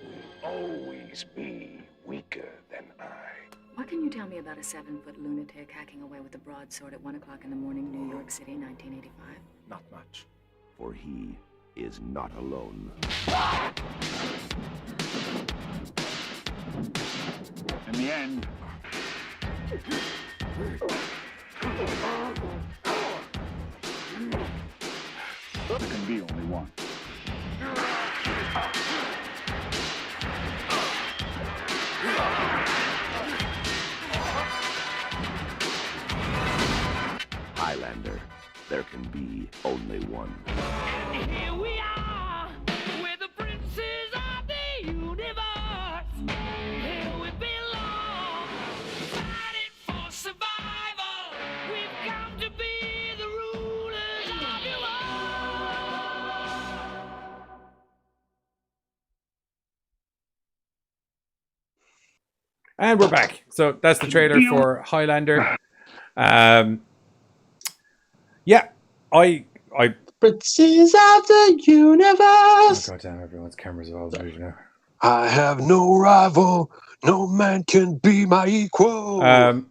will always be weaker than I. What can you tell me about a 7-foot lunatic hacking away with a broadsword at 1 o'clock in the morning, New York City, 1985? Not much. For he is not alone. In the end, there can be only one. Highlander, there can be only one. Here we are, we're the princes of the universe. Here we belong, fighting for survival. We've come to be the rulers of the world. And we're back. So that's the trailer for Highlander. Yeah, I Princes of the universe. Oh, God damn, everyone's cameras are all there, you know. I have no rival. No man can be my equal. I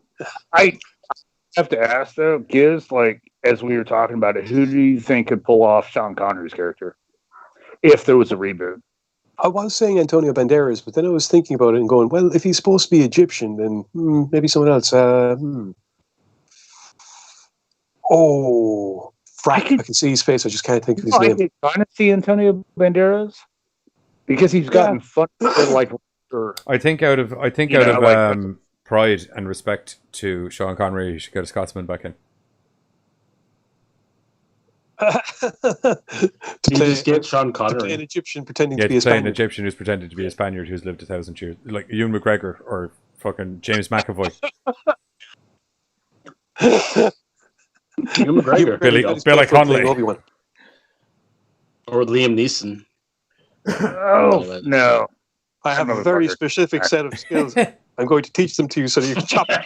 have to ask though, Giz, like as we were talking about it, who do you think could pull off Sean Connery's character if there was a reboot? I was saying Antonio Banderas, but then I was thinking about it and going, well, if he's supposed to be Egyptian, then maybe someone else. Oh, Frack. I can see his face. I just can't think of his name. I can kind of see Antonio Banderas because he's gotten fun like. I think out of pride and respect to Sean Connery, you should get a Scotsman back in. You just get Sean Connery. To play an Egyptian pretending Yeah, to be a play an Spaniard. Egyptian who's pretended to be a Spaniard who's lived 1,000 years, like Ewan McGregor or fucking James McAvoy. Ewan McGregor. Billy Connolly. Obi-Wan. Or Liam Neeson. Oh, no. I have a very specific set of skills. I'm going to teach them to you so that you can chop it.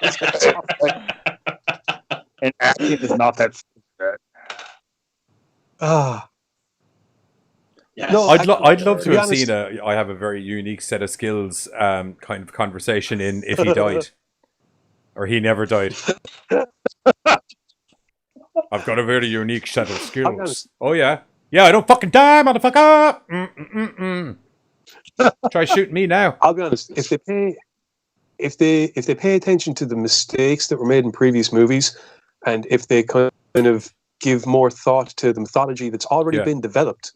And acting is not that. Yes. No, I'd love to be have honest- seen I have a very unique set of skills kind of conversation in if he died. Or he never died. I've got a very unique set of skills. Oh yeah. Yeah, I don't fucking die, motherfucker! Try shooting me now. I'll be honest. If they pay attention to the mistakes that were made in previous movies, and if they kind of give more thought to the mythology that's already been developed,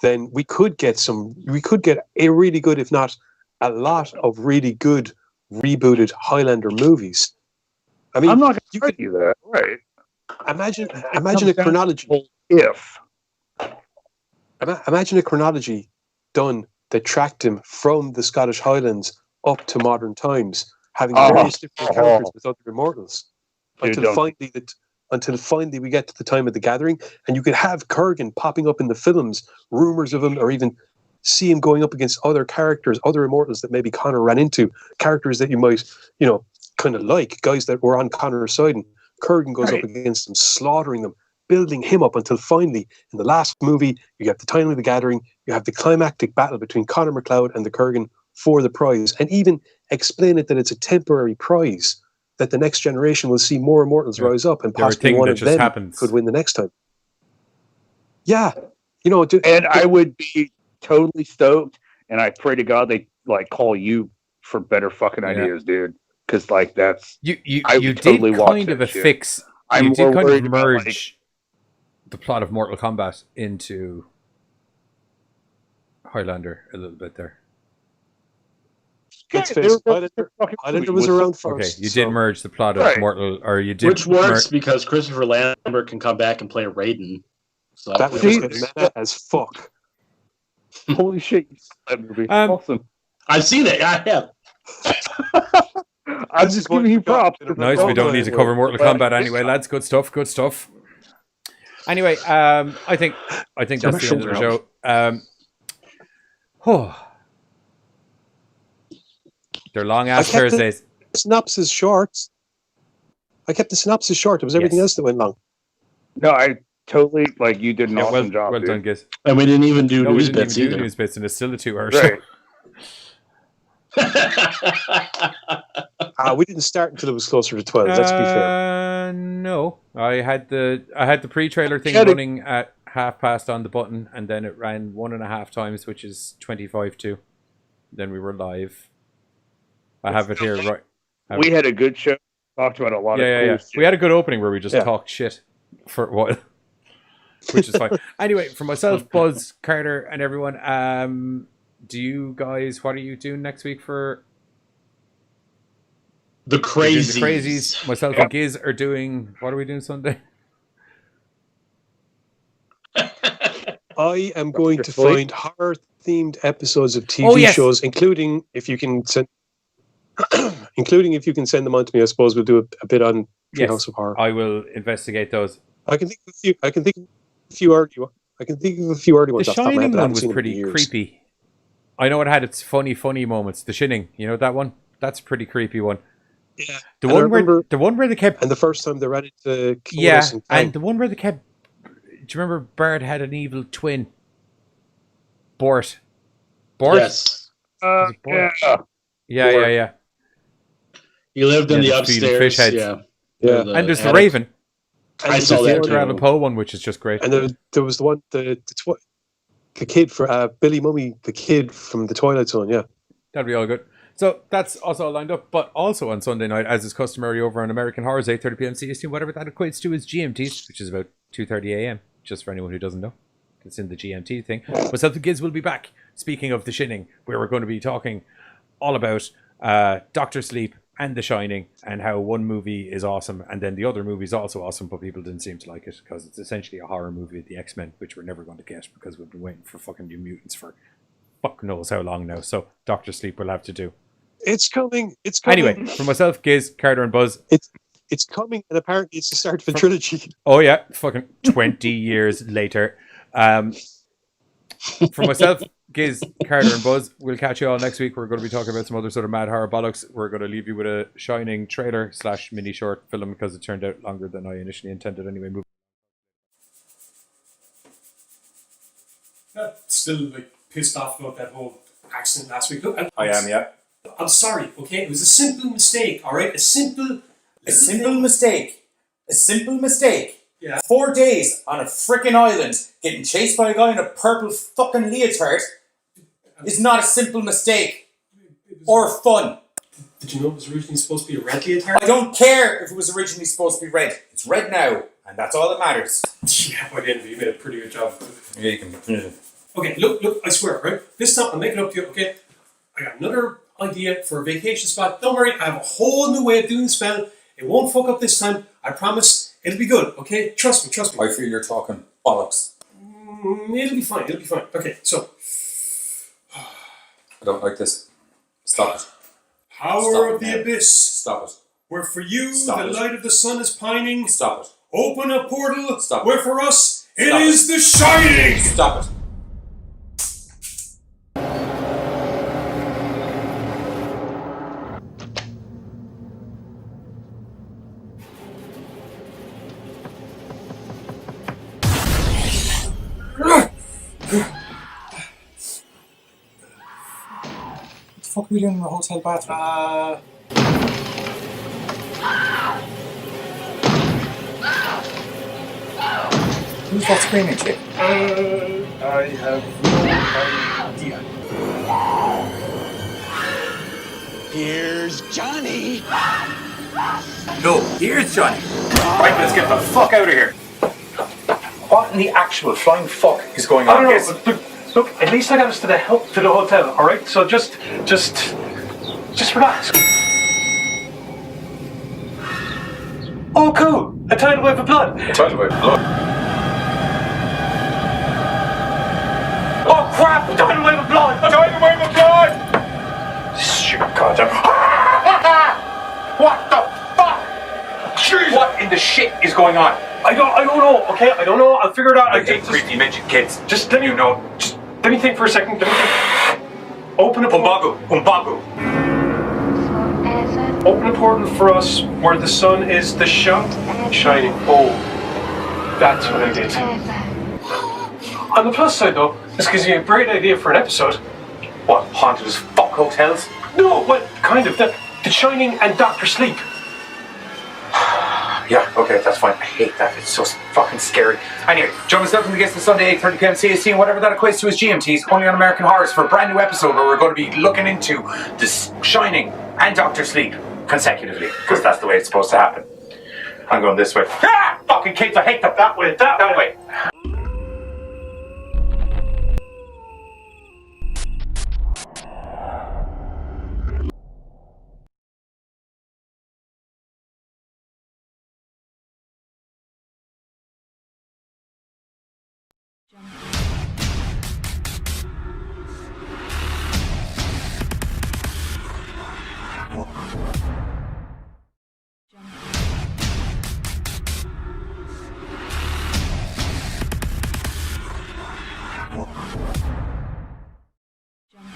then we could get a really good, if not a lot of really good rebooted Highlander movies. I mean, I'm not going to argue that, right? Imagine a chronology. Imagine a chronology done that tracked him from the Scottish Highlands up to modern times, having various different encounters with other Immortals, until finally we get to the time of the gathering, and you could have Kurgan popping up in the films, rumors of him, or even see him going up against other characters, other Immortals that maybe Connor ran into, characters that you might, kind of like, guys that were on Connor's side, and Kurgan goes up against them, slaughtering them, building him up until finally, in the last movie, you have the time of the gathering, you have the climactic battle between Connor MacLeod and the Kurgan for the prize, and even explain it that it's a temporary prize, that the next generation will see more Immortals rise up, and possibly one of them could win the next time. Yeah. And I would be totally stoked, and I pray to God they call you for better fucking ideas, dude. Because that's you did totally kind of shit. fix. I'm You did more kind of worried about, merge the plot of Mortal Kombat into Highlander a little bit there. Let's face it, Highlander was around first. Okay, you did merge the plot of Mortal, or you did, which works because Christopher Lambert can come back and play Raiden. So that was meta as fuck. Holy shit! That movie, awesome. I've seen it. I have. I'm just giving you props. Nice. We don't need to cover Mortal Kombat anyway, lads. Good stuff. Good stuff. Anyway, I think that's the end of the show. They're long ass Thursdays. Synopsis short. I kept the synopsis short. It was everything else that went long. No, I totally you did an awesome job. Well dude. done, Giz. And we didn't even do news we didn't bits even do either. news bits, and it's still a 2-hour Right. show. We didn't start until it was closer to 12. Let's be fair. No, I had the pre-trailer thing running at 1:30 on the button, and then it ran 1.5 times, which is 25 to. Then we were live. I have it here, right? We had a good show. Talked about a lot of cool shit. We had a good opening where we just talked shit for a while, which is fine. Anyway, for myself, Buzz, Carter, and everyone, do you guys? What are you doing next week for the Crazies? The Crazies. Myself and Giz are doing. What are we doing Sunday? I am going to find horror-themed episodes of TV shows, including if you can send them on to me. I suppose we'll do a bit on Treehouse of Horror. I will investigate those. I can think of a few early ones. The Shining one was pretty creepy. I know it had its funny moments. The Shining, you know that one? That's a pretty creepy one. Yeah. The one where they kept, and the first time they ran into and the one where they kept. Do you remember Bard had an evil twin? Bort. Yes. Yeah. He lived in the upstairs. Fish heads. Yeah. And there's the Raven. I saw that Edgar Allan Poe one, which is just great. And there was the one the kid for Billy Mummy, the kid from the Twilight Zone. Yeah, that'd be all good. So that's also lined up, but also on Sunday night, as is customary over on American Horrors, 8:30 p.m. CST, whatever that equates to is GMT, which is about 2:30 a.m. Just for anyone who doesn't know, it's in the GMT thing. Myself and Giz will be back. Speaking of The Shining, where we're going to be talking all about Doctor Sleep and The Shining, and how one movie is awesome and then the other movie is also awesome, but people didn't seem to like it because it's essentially a horror movie of the X-Men, which we're never going to get because we've been waiting for fucking New Mutants for fuck knows how long now. So Doctor Sleep will have to do. It's coming. It's coming. Anyway, for myself, Giz, Carter, and Buzz, it's coming, and apparently it's the start of a trilogy. Oh yeah, fucking 20 years later. For myself, Giz, Carter, and Buzz, we'll catch you all next week. We're going to be talking about some other sort of mad horror bollocks. We're going to leave you with a Shining trailer / mini short film because it turned out longer than I initially intended anyway. Still like pissed off about that whole accident last week. Look, I am, yeah. I'm sorry, okay? It was a simple mistake, all right? A simple mistake. A simple mistake. Yeah. 4 days on a frickin' island getting chased by a guy in a purple fucking leotard is not a simple mistake. Or fun. Did you know it was originally supposed to be a red leotard? I don't care if it was originally supposed to be red. It's red now, and that's all that matters. Yeah, by the end of it, you made a pretty good job. Yeah, you can. Okay, look, I swear, right? This time, I'll make it up to you, okay? I got another idea for a vacation spot. Don't worry, I have a whole new way of doing the spell. It won't fuck up this time. I promise. It'll be good, okay? Trust me. I feel you're talking bollocks. It'll be fine. Okay, so. I don't like this. Stop it. Power of the Abyss. Stop it. Where for you, Stop the it. light of the sun is pining. Stop it. Open a portal. Stop where it. for us, Stop it is the Shining. Stop it. What the fuck are we doing in the hotel bathroom? Who's that screaming chick? I have no idea. Here's Johnny. No, here's Johnny. Right, let's get the fuck out of here. What in the actual flying fuck is going on? I don't know, but look, at least I got us to the hotel, alright? So just relax. Oh, cool! A tidal wave of blood. A tidal wave of blood. Oh crap! A tidal wave of blood! A tidal wave of blood! Stupid goddamn. What the fuck? Jeez. What in the shit is going on? I don't know, okay? I don't know. I'll figure it out. I hate creepy midget kids. Just let me think for a second. Open a portal. Umbagu. Open a portal for us where the sun is the shining. Oh, that's what I did. On the plus side, though, this gives you a great idea for an episode. What, haunted as fuck hotels? No, well, kind of. The Shining and Doctor Sleep. Yeah, okay, that's fine. I hate that. It's so fucking scary. Anyway, join myself and the guests on Sunday, 8:30 p.m. CST, and whatever that equates to is GMTs, only on American Horrors, for a brand new episode where we're going to be looking into The Shining and Doctor Sleep consecutively, because that's the way it's supposed to happen. I'm going this way. Ah! Fucking kids, I hate them. That way.